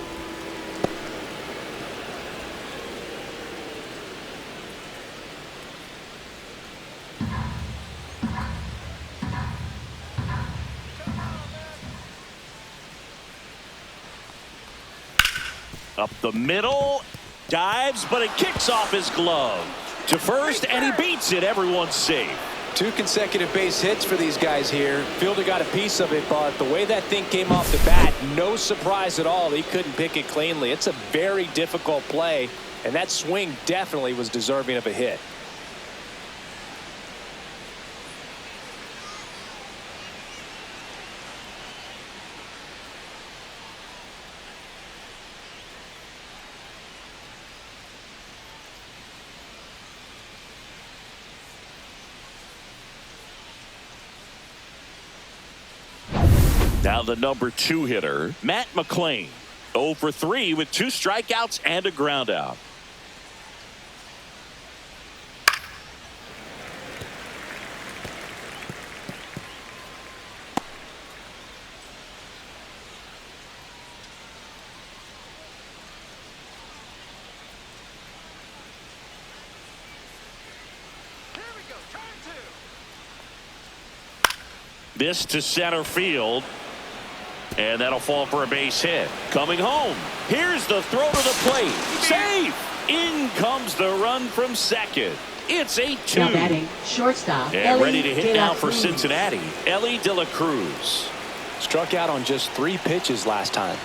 Up the middle, dives, but it kicks off his glove to first, and he beats it. Everyone's safe. 2 consecutive base hits for these guys here. Fielder got a piece of it, but the way that thing came off the bat, no surprise at all. He couldn't pick it cleanly. It's a very difficult play, and that swing definitely was deserving of a hit. Now the number 2 hitter, Matt McClain, 0 for 3 with 2 strikeouts and a ground out. This to center field. And that'll fall for a base hit. Coming home. Here's the throw to the plate. Safe. In comes the run from second. It's 8-2. Now batting, shortstop. And ready to hit now for Cincinnati, Ellie De La Cruz. Struck out on just 3 pitches last time.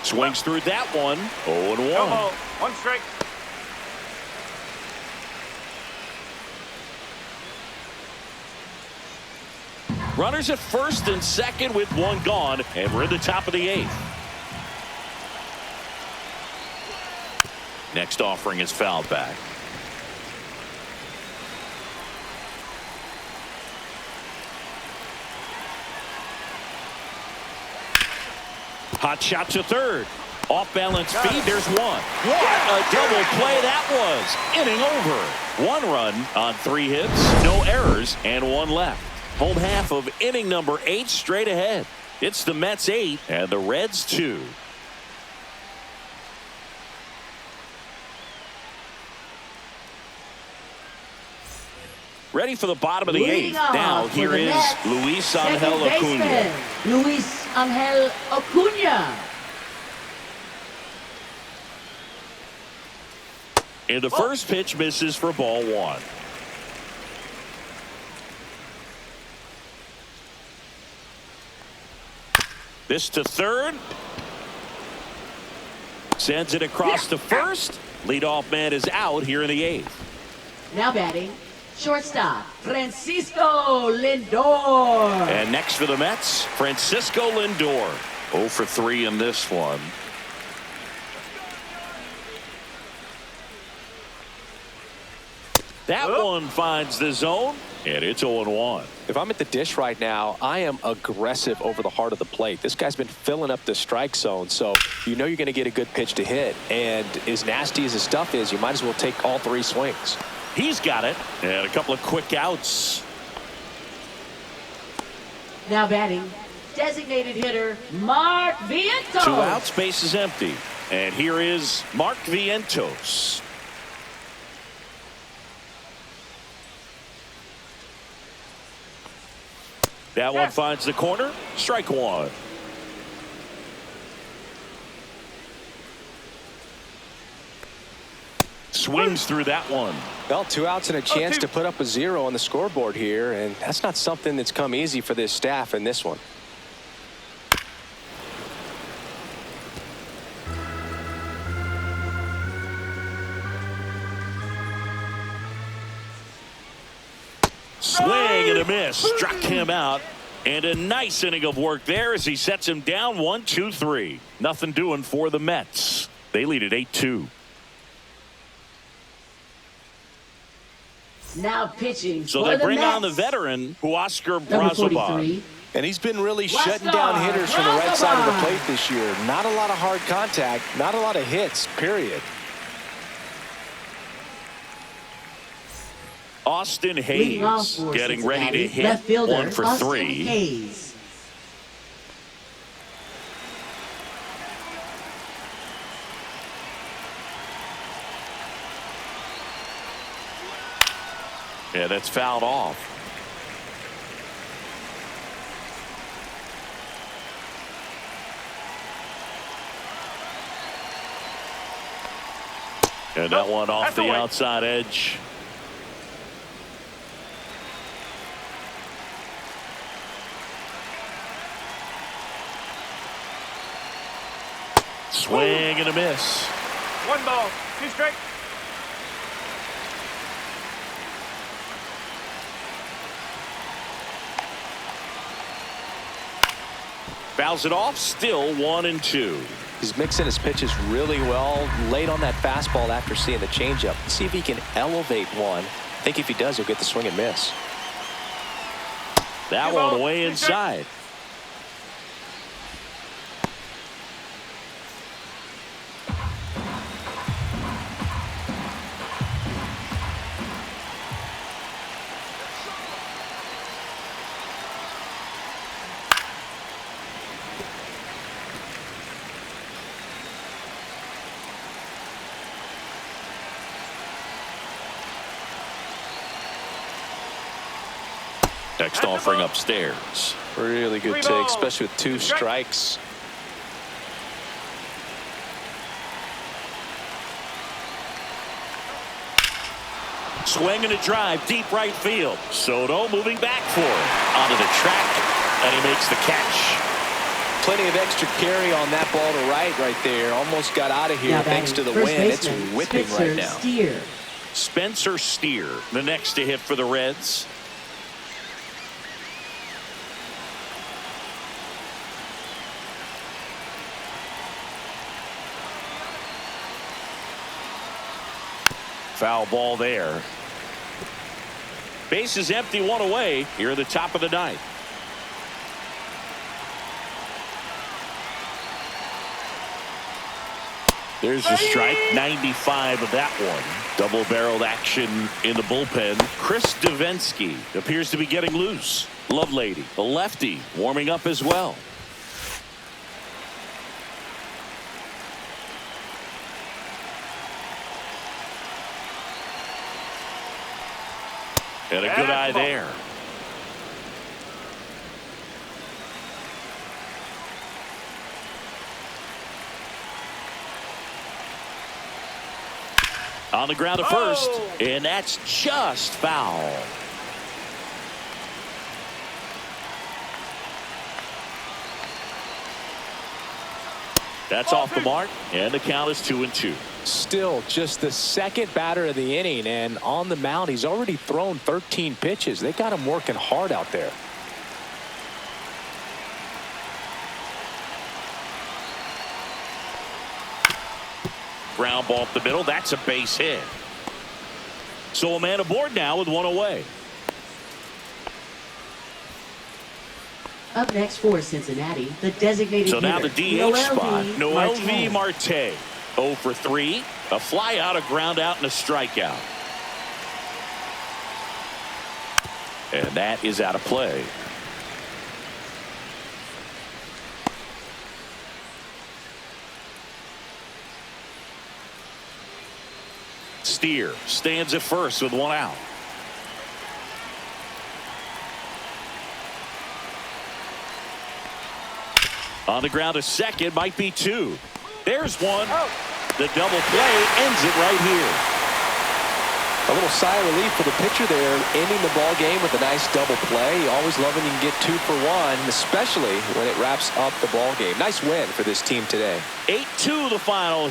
Swings through that one. 0-1. No ball. 1 strike. Runners at first and second with 1 gone, and we're in the top of the 8th. Next offering is fouled back. Hot shot to third. Off balance feed. There's one. What a double play that was. Inning over. 1 run on 3 hits, no errors, and 1 left. Home half of inning number 8 straight ahead. It's the Mets 8 and the Reds 2. Ready for the bottom of the 8th. Now here is Luis Angel Acuna. Luis Angel Acuna. And the first pitch misses for ball 1. This to third. Sends it across to first. Leadoff man is out here in the 8th. Now batting, shortstop, Francisco Lindor. And next for the Mets, Francisco Lindor. 0 for 3 in this one. That one finds the zone, and it's 0-1. If I'm at the dish right now, I am aggressive over the heart of the plate. This guy's been filling up the strike zone, so you know you're going to get a good pitch to hit. And as nasty as his stuff is, you might as well take all 3 swings. He's got it, and a couple of quick outs. Now batting, designated hitter, Mark Vientos. 2 outs, base is empty. And here is Mark Vientos. That one finds the corner. Strike 1. Swings through that one. Well, 2 outs and a chance to put up a 0 on the scoreboard here, and that's not something that's come easy for this staff in this one. Swing and a miss. Struck him out. And a nice inning of work there as he sets him down 1-2-3. Nothing doing for the Mets. They lead at 8-2. Now pitching So for they the bring Mets. on the veteran, Huascar Number Brazoban. 43. And he's been really shutting down hitters from the right side of the plate this year. Not a lot of hard contact, not a lot of hits, period. Austin Leading off Hayes for getting ready to Cincinnati, hit. left fielder, 1 for Austin 3. Hayes. Yeah, that's fouled off. And that one off the outside edge. Swing and a miss. 1 ball, 2 strike. Fouls it off. Still 1-2. He's mixing his pitches really well. Late on that fastball after seeing the changeup. See if he can elevate one. I think if he does, he'll get the swing and miss. That one way inside. Next offering upstairs. Really good take, especially with 2 strikes. Swing and a drive, deep right field. Soto moving back for it. Onto the track, and he makes the catch. Plenty of extra carry on that ball to right there. Almost got out of here Now thanks to the batting, wind. It's first baseman, whipping Spencer right now. Steer. Spencer Steer, the next to hit for the Reds. Foul ball there. Base is empty, 1 away here at the top of the 9th. There's a strike, 95 of that one. Double-barreled action in the bullpen. Chris Davinsky appears to be getting loose. Lovelady, the lefty, warming up as well. And a good eye there. On the ground to first, and that's just foul. That's off the mark, and the count is 2-2. Still just the second batter of the inning, and on the mound, he's already thrown 13 pitches. They got him working hard out there. Ground ball up the middle. That's a base hit. So a man aboard now with one away. Up next for Cincinnati, the designated So now the hitter, DH spot. MLB Marte. 0 for 3. A fly out, a ground out, and a strikeout. And that is out of play. Steer stands at first with one out. On the ground to second, might be two. There's one. The double play ends it right here. A little sigh of relief for the pitcher there, ending the ball game with a nice double play. You always love when you can get 2 for 1, especially when it wraps up the ball game. Nice win for this team today. 8-2 the final.